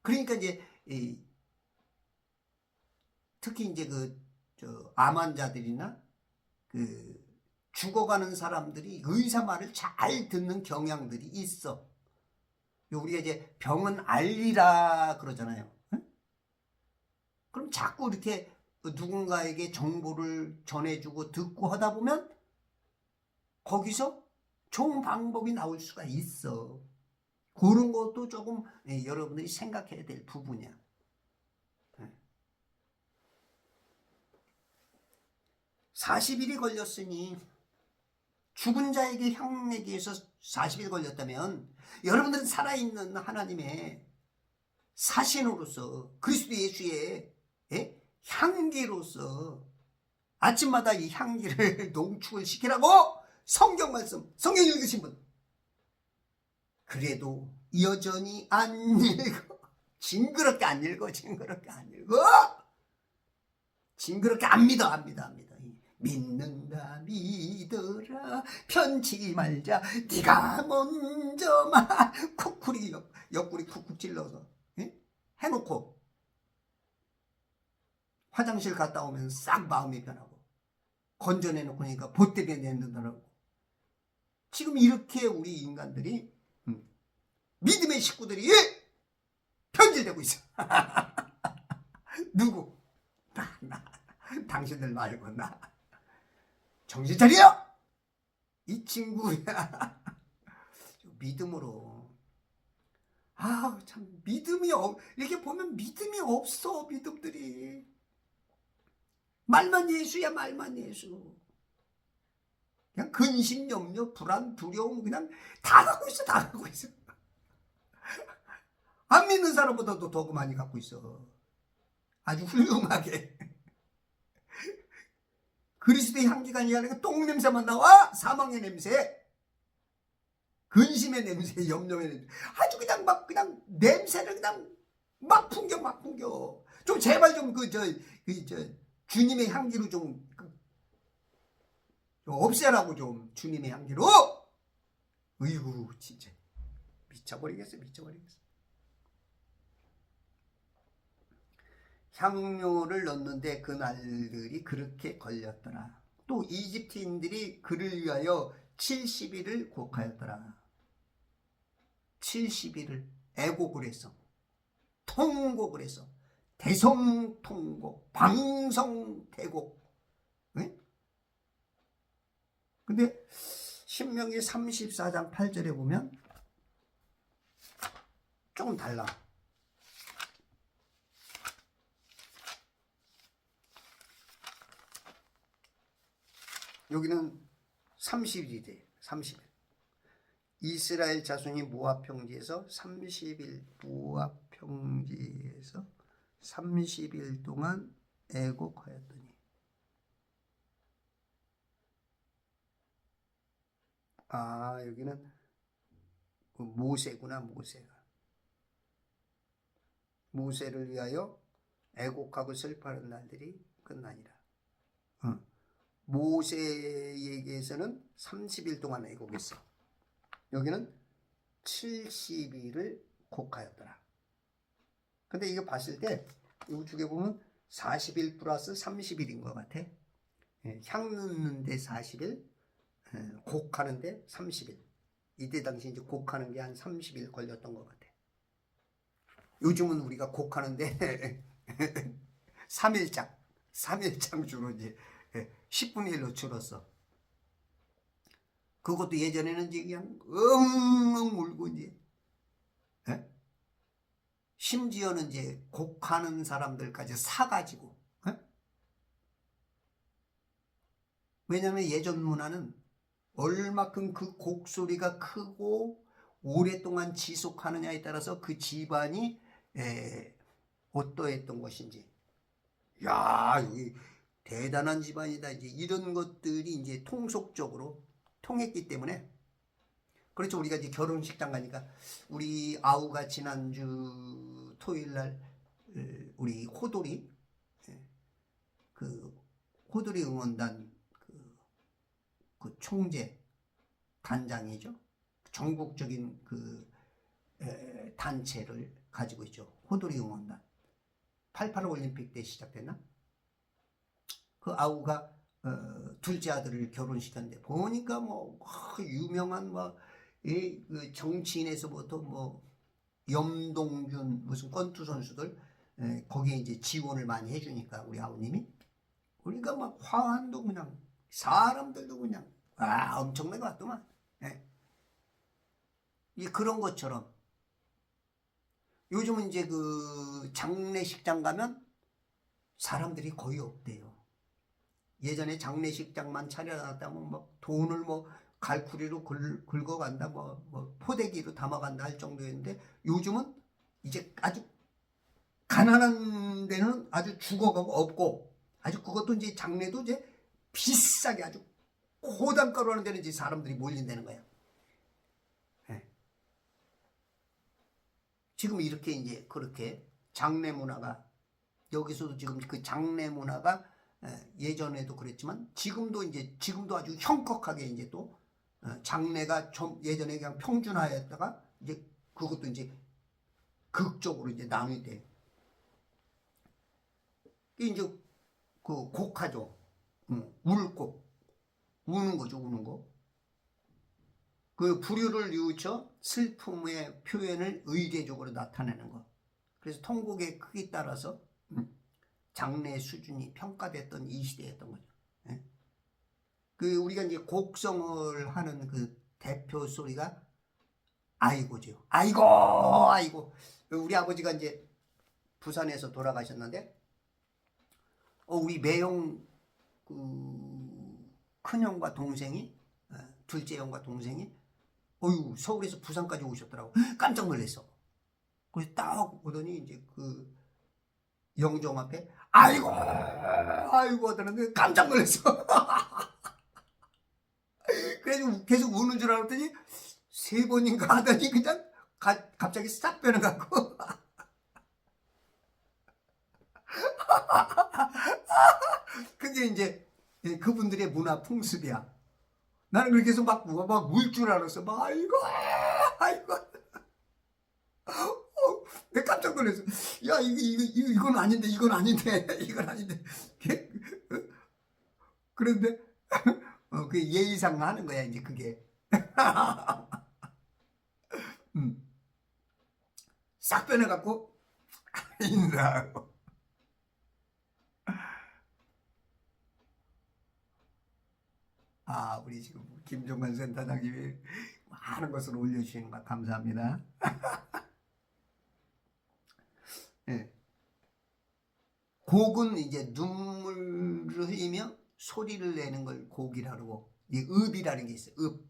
그러니까 이제 특히 이제 암 환자들이나 죽어가는 사람들이 의사 말을 잘 듣는 경향들이 있어. 우리가 이제 병은 알리라 그러잖아요. 그럼 자꾸 이렇게 누군가에게 정보를 전해주고 듣고 하다 보면 거기서 좋은 방법이 나올 수가 있어. 그런 것도 조금 여러분들이 생각해야 될 부분이야. 40일이 걸렸으니 죽은 자에게 향내기 위해서 40일 걸렸다면 여러분들은 살아있는 하나님의 사신으로서 그리스도 예수의 향기로서 아침마다 이 향기를 농축을 시키라고 성경 말씀, 성경 읽으신 분 그래도 여전히 안 읽어. 징그럽게 안 읽어. 징그럽게 안 믿어. 믿는다 믿어라 편치 말자 네가 먼저 쿡쿠리 옆구리 쿡쿡 찔러서 해놓고 화장실 갔다 오면 싹 마음이 편하고 건져내놓고 그러니까 보태게 낸다더라고. 지금 이렇게 우리 인간들이 믿음의 식구들이 편질되고 있어. 누구? 나. 당신들 말고 나. 정신 차려! 이 친구야. 믿음으로. 참 믿음이 이렇게 보면 믿음이 없어. 믿음들이. 말만 예수야. 말만 예수. 그냥 근심, 염려, 불안, 두려움 그냥 다 갖고 있어. 다 갖고 있어. 안 믿는 사람보다도 더 많이 갖고 있어. 아주 훌륭하게. 그리스도의 향기가 아니라 똥냄새만 나와. 사망의 냄새, 근심의 냄새, 염려의 냄새. 아주 그냥 냄새를 그냥 막 풍겨. 좀 제발 좀 주님의 향기로 좀 없애라고 좀 주님의 향기로. 으이구 진짜 미쳐버리겠어. 향료를 넣는데 그 날들이 그렇게 걸렸더라. 또 이집트인들이 그를 위하여 70일을 곡하였더라. 70일을 애곡을 했어. 통곡을 했어. 대성통곡, 방성대곡. 네? 근데 신명기 34장 8절에 보면 조금 달라. 여기는 30일이래. 30일. 이스라엘 자손이 모압 평지에서 30일 모압 평지에서 30일 동안 애곡하였더니 여기는 모세구나. 모세를 위하여 애곡하고 슬퍼하는 날들이 끝나니라. 모세에게서는 30일 동안 애곡했어. 여기는 70일을 곡하였더라. 근데 이거 봤을 때 이 두 개 보면 40일 플러스 30일인 것 같아. 향 넣는데 40일, 곡하는데 30일. 이때 당시 이제 곡하는 게 한 30일 걸렸던 것 같아. 요즘은 우리가 곡하는데 3일장 주로 이제 10분의 1로 줄었어. 그것도 예전에는 이제 그냥 엉엉 울고 이제 심지어는 이제 곡하는 사람들까지 사가지고. 왜냐하면 예전 문화는 얼마큼 그 곡소리가 크고 오랫동안 지속하느냐에 따라서 그 집안이 어떠했던 것인지. 야, 여기 대단한 집안이다. 이제 이런 것들이 이제 통속적으로 통했기 때문에. 그렇죠. 우리가 이제 결혼식장 가니까 우리 아우가 지난주 토요일 날 우리 호돌이 그 호돌이 응원단 그 총재 단장이죠. 전국적인 그 단체를 가지고 있죠. 호돌이 응원단. 88 올림픽 때 시작됐나? 그 아우가 둘째 아들을 결혼시켰는데 보니까 뭐 유명한 뭐 그 정치인에서부터 뭐 염동균 무슨 권투 선수들 거기에 이제 지원을 많이 해주니까 우리 아우님이 그러니까 막 화환도 그냥 사람들도 그냥 엄청나게 왔더만. 이제 그런 것처럼 요즘은 이제 그 장례식장 가면 사람들이 거의 없대요. 예전에 장례식장만 차려놨다면 뭐 돈을 뭐 갈쿠리로 긁어간다, 뭐 포대기로 담아간다 할 정도였는데 요즘은 이제 아주 가난한 데는 아주 죽어가고 없고 아주 그것도 이제 장례도 이제 비싸게 아주 고단가로 하는 데는 이제 사람들이 몰린다는 거예요. 지금 이렇게 이제 그렇게 장례 문화가 여기서도 지금 그 장례 문화가 예전에도 그랬지만 지금도 아주 형격하게 이제 또 장례가 좀 예전에 그냥 평준화였다가 이제 그것도 이제 극적으로 이제 나뉘게 돼. 이제 그 곡하죠. 울곡. 우는 거죠, 우는 거. 그 부류를 뉘우쳐 슬픔의 표현을 의례적으로 나타내는 거. 그래서 통곡의 크기에 따라서 장례 수준이 평가됐던 이 시대였던 거죠. 그 우리가 이제 곡성을 하는 그 대표 소리가 아이고죠. 아이고. 우리 아버지가 이제 부산에서 돌아가셨는데 우리 매형 그 큰형과 동생이 둘째 형과 동생이 서울에서 부산까지 오셨더라고. 깜짝 놀랐어. 그래서 딱 오더니 이제 그 영종 앞에 아이고 하더니 깜짝 놀랐어. 그래서 계속 우는 줄 알았더니 3번인가 하더니 그냥 갑자기 싹 변해갖고 근데 이제 그분들의 문화 풍습이야. 나는 그렇게 해서 막 울 줄 알았어. 막 아이고 내가 깜짝 놀랐어. 야 이건 아닌데 이건 아닌데 그런데 그 예의상 하는 거야 이제 그게. 싹 변해갖고 인사하고. 아, 우리 지금 김종관 센터장님이 많은 것을 올려주시는 것 감사합니다. 네. 곡은 이제 눈물을 흘리며 소리를 내는 걸 곡이라고 그러고, 이 읍이라는 게 있어요. 읍.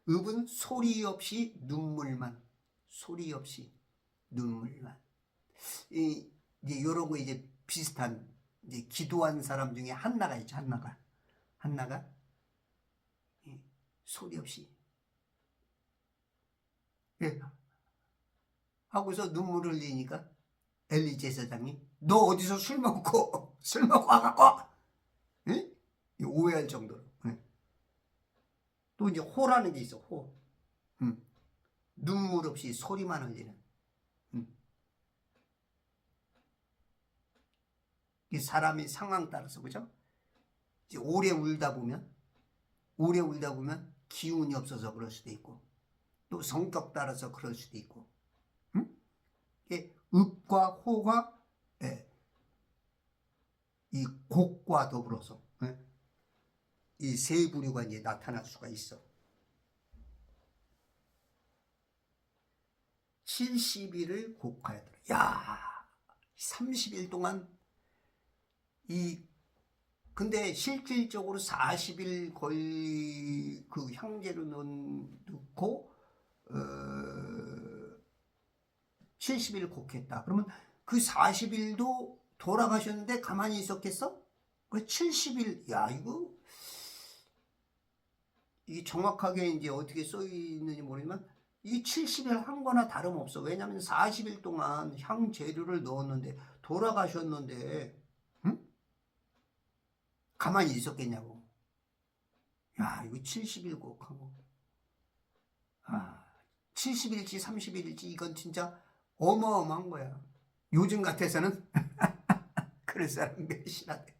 읍은 소리 없이 눈물만, 소리 없이 눈물만. 이제 이런 거 이제 비슷한 이제 기도한 사람 중에 한나가 있죠. 한나가 소리 없이 하고서 눈물을 흘리니까 엘리 제사장이 너 어디서 술 먹고 와갖고 오해할 정도로. 또 이제 호라는 게 있어. 호. 눈물 없이 소리만 흘리는. 이 사람이 상황 따라서, 그죠? 이제 오래 울다 보면 기운이 없어서 그럴 수도 있고, 또 성격 따라서 그럴 수도 있고, 읍과 호가 이 곡과 더불어서 이 세 부류가 이제 나타날 수가 있어. 70일을 곡하였더라. 야, 30일 동안 근데 실질적으로 40일 거의 그 향제로 넣고 70일 곡했다. 그러면 그 40일도 돌아가셨는데 가만히 있었겠어? 그 70일, 야, 이게 정확하게 이제 어떻게 써 있는지 모르지만 이 70일 한 거나 다름없어. 왜냐하면 40일 동안 향 재료를 넣었는데 돌아가셨는데 가만히 있었겠냐고. 야, 이거 70일 곡하고 70일치 30일치 이건 진짜 어마어마한 거야. 요즘 같아서는 그럴 사람 몇이나 돼.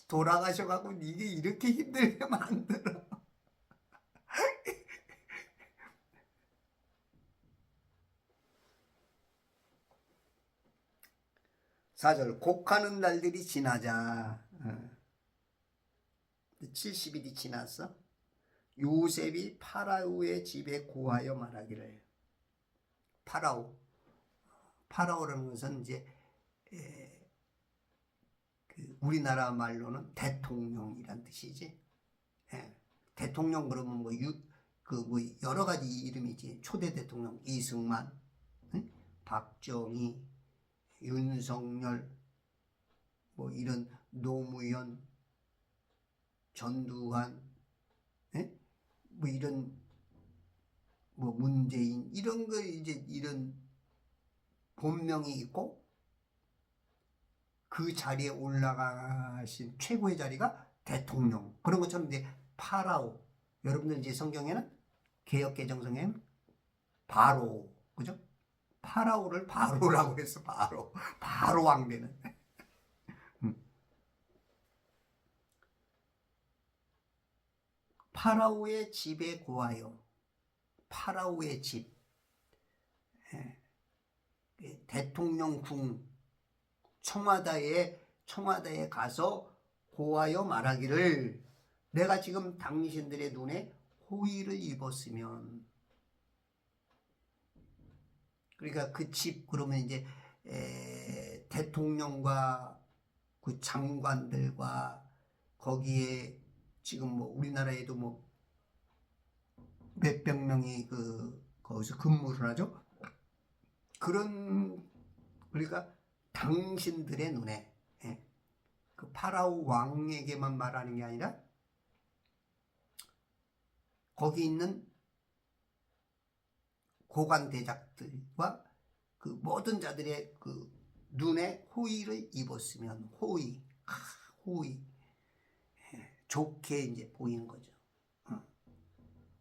돌아가셔가지고 이게 이렇게 힘들게 만들어. 사절 곡하는 날들이 지나자 70일이 지났어. 요셉이 파라오의 집에 고하여 말하기를. 파라오라는 것은 이제 우리나라 말로는 대통령이란 뜻이지. 대통령 그러면 뭐 여러 가지 이름이지. 초대 대통령 이승만, 박정희, 윤석열, 뭐 이런 노무현, 전두환, 뭐 이런 뭐 문재인 이런 거 이제 이런 본명이 있고 그 자리에 올라가신 최고의 자리가 대통령. 그런 것처럼 이제 파라오. 여러분들 이제 성경에는 개역개정성에는 바로, 그죠? 파라오를 바로라고 해서 바로 왕되는. 파라오의 집에 고하여. 파라오의 집. 대통령 궁 청와대에 가서 고하여 말하기를 내가 지금 당신들의 눈에 호의를 입었으면. 그러니까 그 집 그러면 이제 대통령과 그 장관들과 거기에 지금 뭐 우리나라에도 뭐 몇백 명이 거기서 근무를 하죠. 그러니까 당신들의 눈에 그 파라오 왕에게만 말하는 게 아니라 거기 있는 고관 대작들과 그 모든 자들의 그 눈에 호의를 입었으면. 호의 좋게 이제 보이는 거죠.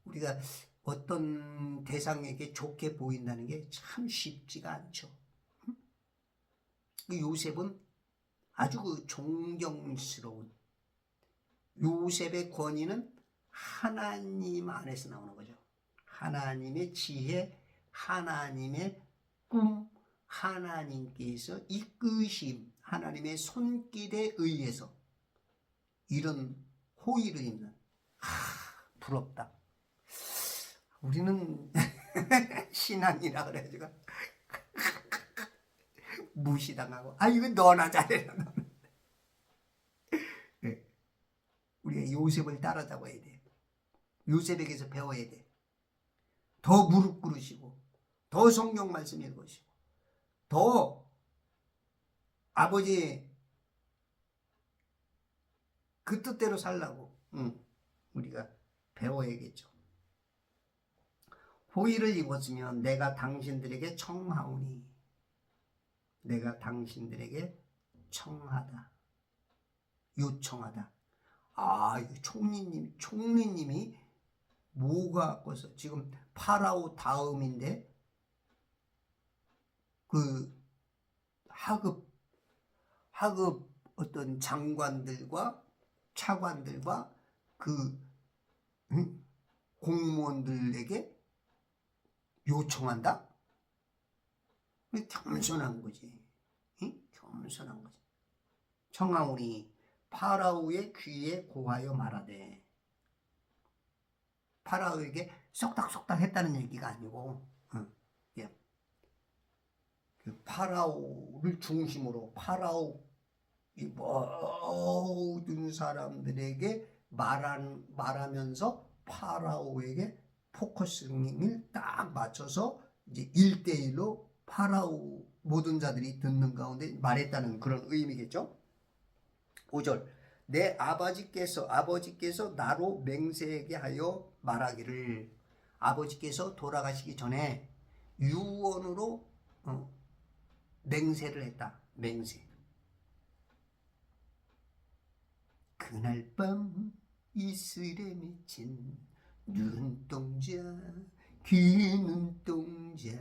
우리가 어떤 대상에게 좋게 보인다는 게 참 쉽지가 않죠. 요셉은 아주 그 존경스러운, 요셉의 권위는 하나님 안에서 나오는 거죠. 하나님의 지혜, 하나님의 꿈, 하나님께서 이끄심, 하나님의 손길에 의해서 이런 호의를 입는, 부럽다. 우리는 신앙이라 그래가지고 무시당하고, 이거 너나 잘해라. 네. 우리가 요셉을 따라잡아야 돼. 요셉에게서 배워야 돼. 더 무릎 꿇으시고, 더 성경 말씀 읽으시고, 더 아버지 그 뜻대로 살라고 우리가 배워야겠죠. 호의를 입었으면 내가 당신들에게 청하오니, 내가 당신들에게 청하다, 요청하다. 총리님이 뭐가 벌써 지금 파라오 다음인데 그 하급 어떤 장관들과 차관들과 그 공무원들에게 요청한다? 겸손한 거지. 겸손한 거지. 청하오니 파라오의 귀에 고하여 말하되, 파라오에게 쏙닥쏙닥 했다는 얘기가 아니고, 그 파라오를 중심으로 파라오 이 모든 사람들에게 말하면서 파라오에게 포커싱을 딱 맞춰서 이제 1대1로 파라오 모든 자들이 듣는 가운데 말했다는 그런 의미겠죠. 5절, 내 아버지께서 나로 맹세하게 하여 말하기를, 아버지께서 돌아가시기 전에 유언으로 맹세를 했다. 맹세. 그날 밤 이슬에 맺힌 눈동자, 귀 눈동자,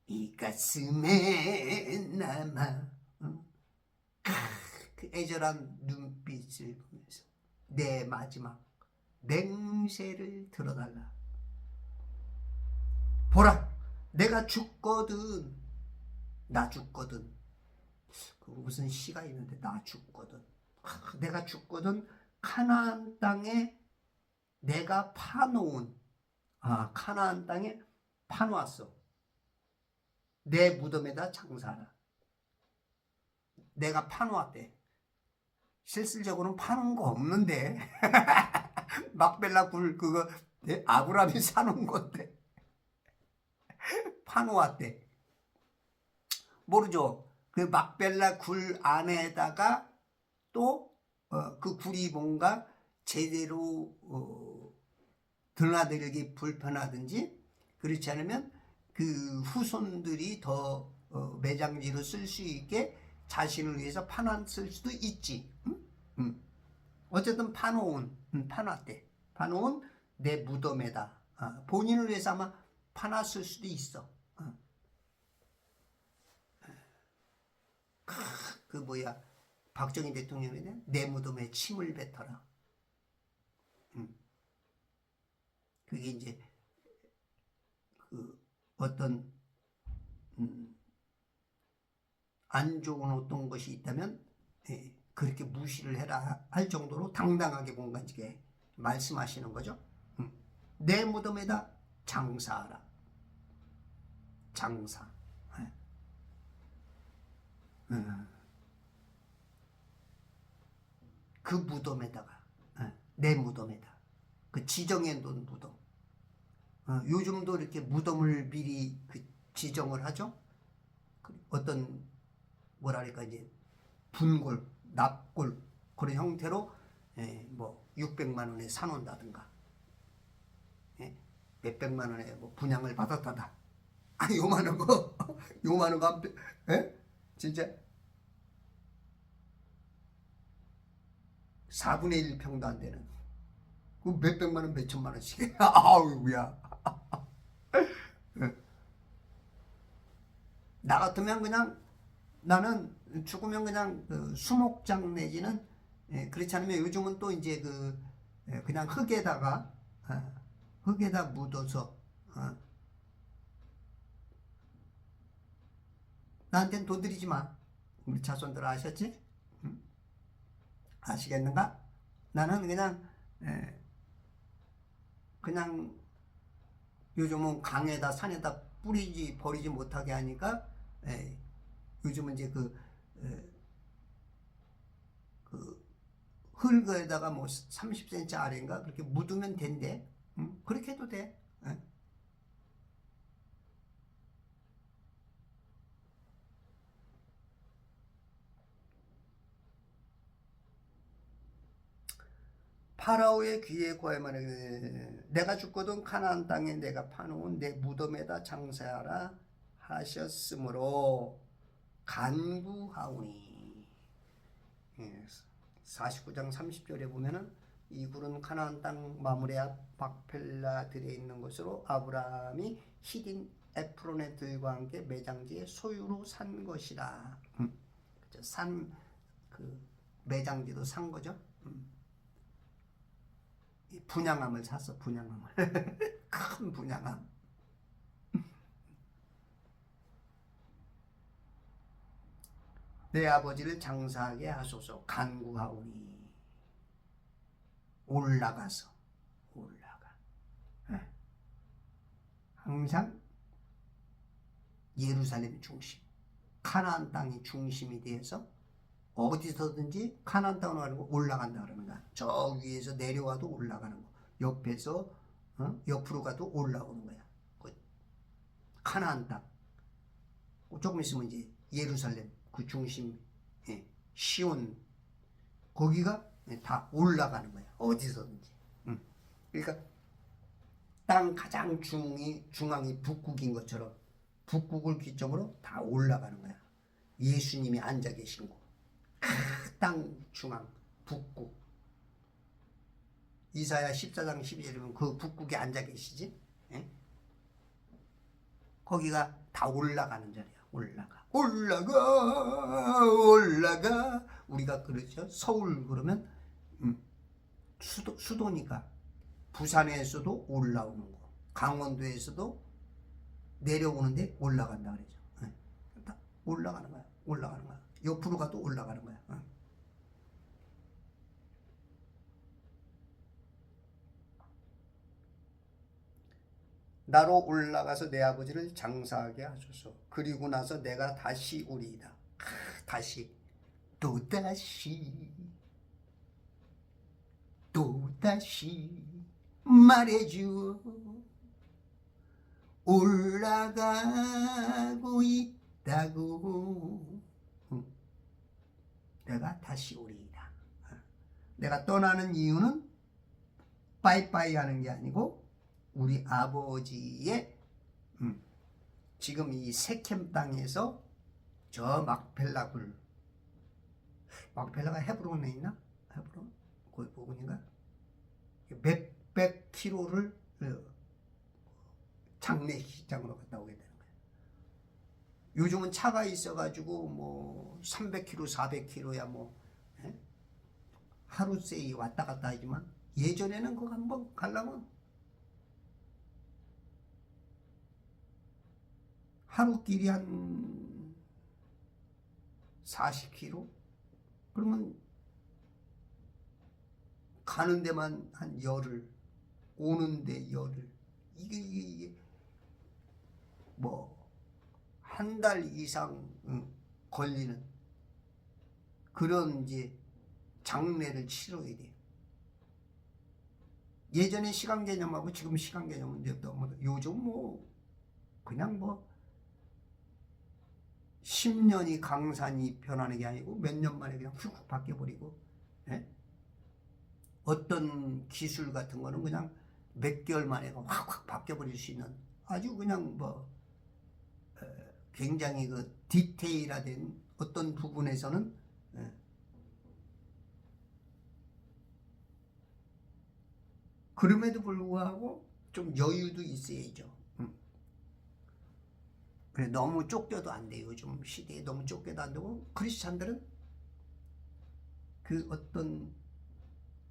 이 가슴에 남아. 그 애절한 눈빛을 보면서 내 마지막 맹세를 들어달라. 보라, 내가 죽거든. 나 죽거든. 그 무슨 시가 있는데, 나 죽거든. 내가 죽거든. 가나안 땅에 내가 파놓은, 가나안 땅에 파놓았어. 내 무덤에다 장사하라. 내가 파놓았대. 실질적으로는 파놓은 거 없는데 막벨라 굴 그거 아브라함이 사놓은 건데 파놓았대. 모르죠. 그 막벨라 굴 안에다가 또 그 굴이 뭔가 제대로 드나들기 불편하든지 그렇지 않으면 그 후손들이 더 매장지로 쓸 수 있게 자신을 위해서 파놨을 수도 있지. 어쨌든 파놨대. 파놓은 내 무덤에다. 본인을 위해서 아마 파놨을 수도 있어. 박정희 대통령이 내 무덤에 침을 뱉어라. 그게 이제 그 어떤 안 좋은 어떤 것이 있다면 그렇게 무시를 해라 할 정도로 당당하게 공간지게 말씀하시는 거죠. 내 무덤에다 장사하라. 장사. 그 무덤에다가, 내 무덤에다, 그 지정해 놓은 무덤. 요즘도 이렇게 무덤을 미리 그 지정을 하죠. 어떤 뭐랄까 이제 분골, 납골 그런 형태로 뭐 600만 원에 사놓는다든가, 몇백만 원에 뭐 분양을 받았다다. 요만한 거, 진짜 4분의 1평도 안 되는 그 몇백만 원, 몇천만 원씩. 아우야. 나 같으면 그냥 나는 죽으면 그냥 수목장 내지는 그렇지 않으면 요즘은 또 이제 그 그냥 흙에다가 흙에다 묻어서 나한테는 돈 들이지 마. 우리 자손들 아셨지? 응? 아시겠는가? 나는 그냥 요즘은 강에다 산에다 버리지 못하게 하니까 요즘은 이제 그 흙에다가 뭐 30cm 아래인가 그렇게 묻으면 된대. 응? 그렇게 해도 돼. 파라오의 귀에 고야말에 내가 죽거든 가나안 땅에 내가 파놓은 내 무덤에다 장사하라 하셨으므로 간구하오니. 49장 30절에 보면은 이 굴은 가나안 땅 마므레 앞 막펠라 들에 있는 것으로 아브라함이 히딘 에프론의 들과 함께 매장지의 소유로 산 것이라. 그 매장지도 산 거죠. 분양함을 샀어. 분양함을. 큰 분양함. 내 아버지를 장사하게 하소서 간구하오니. 올라가. 항상 예루살렘 중심, 가나안 땅이 중심이 되어서 어디서든지 가나안 땅으로 가는 거 올라간다 그러는 거야. 저 위에서 내려와도 올라가는 거, 옆에서 옆으로 가도 올라오는 거야. 가나안 땅. 조금 있으면 이제 예루살렘 그 중심, 시온 거기가 다 올라가는 거야. 어디서든지. 그러니까 땅 가장 중앙이 북극인 것처럼 북극을 기점으로 다 올라가는 거야. 예수님이 앉아 계신 곳. 땅 중앙 북극. 이사야 14장 12절이면 그 북극에 앉아 계시지. 거기가 다 올라가는 자리야. 올라가. 우리가 그러죠. 서울 그러면 수도니까 부산에서도 올라오는 거, 강원도에서도 내려오는데 올라간다 그러죠. 다 올라가는 거야. 옆으로 가도 올라가는 거야. 나로 올라가서 내 아버지를 장사하게 하소서. 그리고 나서 내가 다시 오리이다. 다시 또다시 말해주어. 올라가고 있다고. 내가 다시 오리이다. 내가 떠나는 이유는 빠이빠이 하는 게 아니고 우리 아버지의 지금 이 세켐 땅에서 저 막펠라가 헤브론에 있나? 헤브론? 거기 부근인가? 몇백 킬로를 장례식장으로 갔다 오게 되는 거예요. 요즘은 차가 있어가지고 뭐 300km, 400km야 뭐 하루세이 왔다 갔다 하지만 예전에는 그거 한번 가려면 하루길이 한 40km? 그러면 가는 데만 한 열흘, 오는데 열흘. 이게 뭐 한 달 이상 걸리는 그런 이제 장례를 치러야 돼요. 예전에 시간 개념하고 지금 시간 개념은 이제 너무 요즘 뭐 그냥 뭐 10년이 강산이 변하는 게 아니고 몇 년 만에 그냥 훅 바뀌어버리고, 어떤 기술 같은 거는 그냥 몇 개월 만에 확 바뀌어버릴 수 있는 아주 그냥 뭐 굉장히 그 디테일화된 어떤 부분에서는 그럼에도 불구하고 좀 여유도 있어야죠. 그래 너무 쫓겨도 안 돼요. 요즘 시대에 너무 쫓겨도 안 되고 크리스찬들은 그 어떤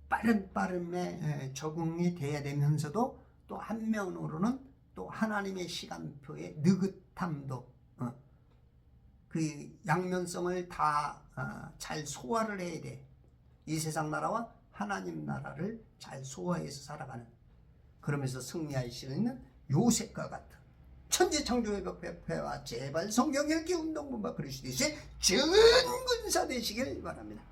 빠름에 적응이 돼야 되면서도 또 한면으로는 또 하나님의 시간표의 느긋함도 그 양면성을 다 잘 소화를 해야 돼. 이 세상 나라와 하나님 나라를 잘 소화해서 살아가는, 그러면서 승리할 수 있는 요셉과 같은 천지창조의 벽회와 제발 성경 읽기 운동본과 그리스도의 전군사 되시길 바랍니다.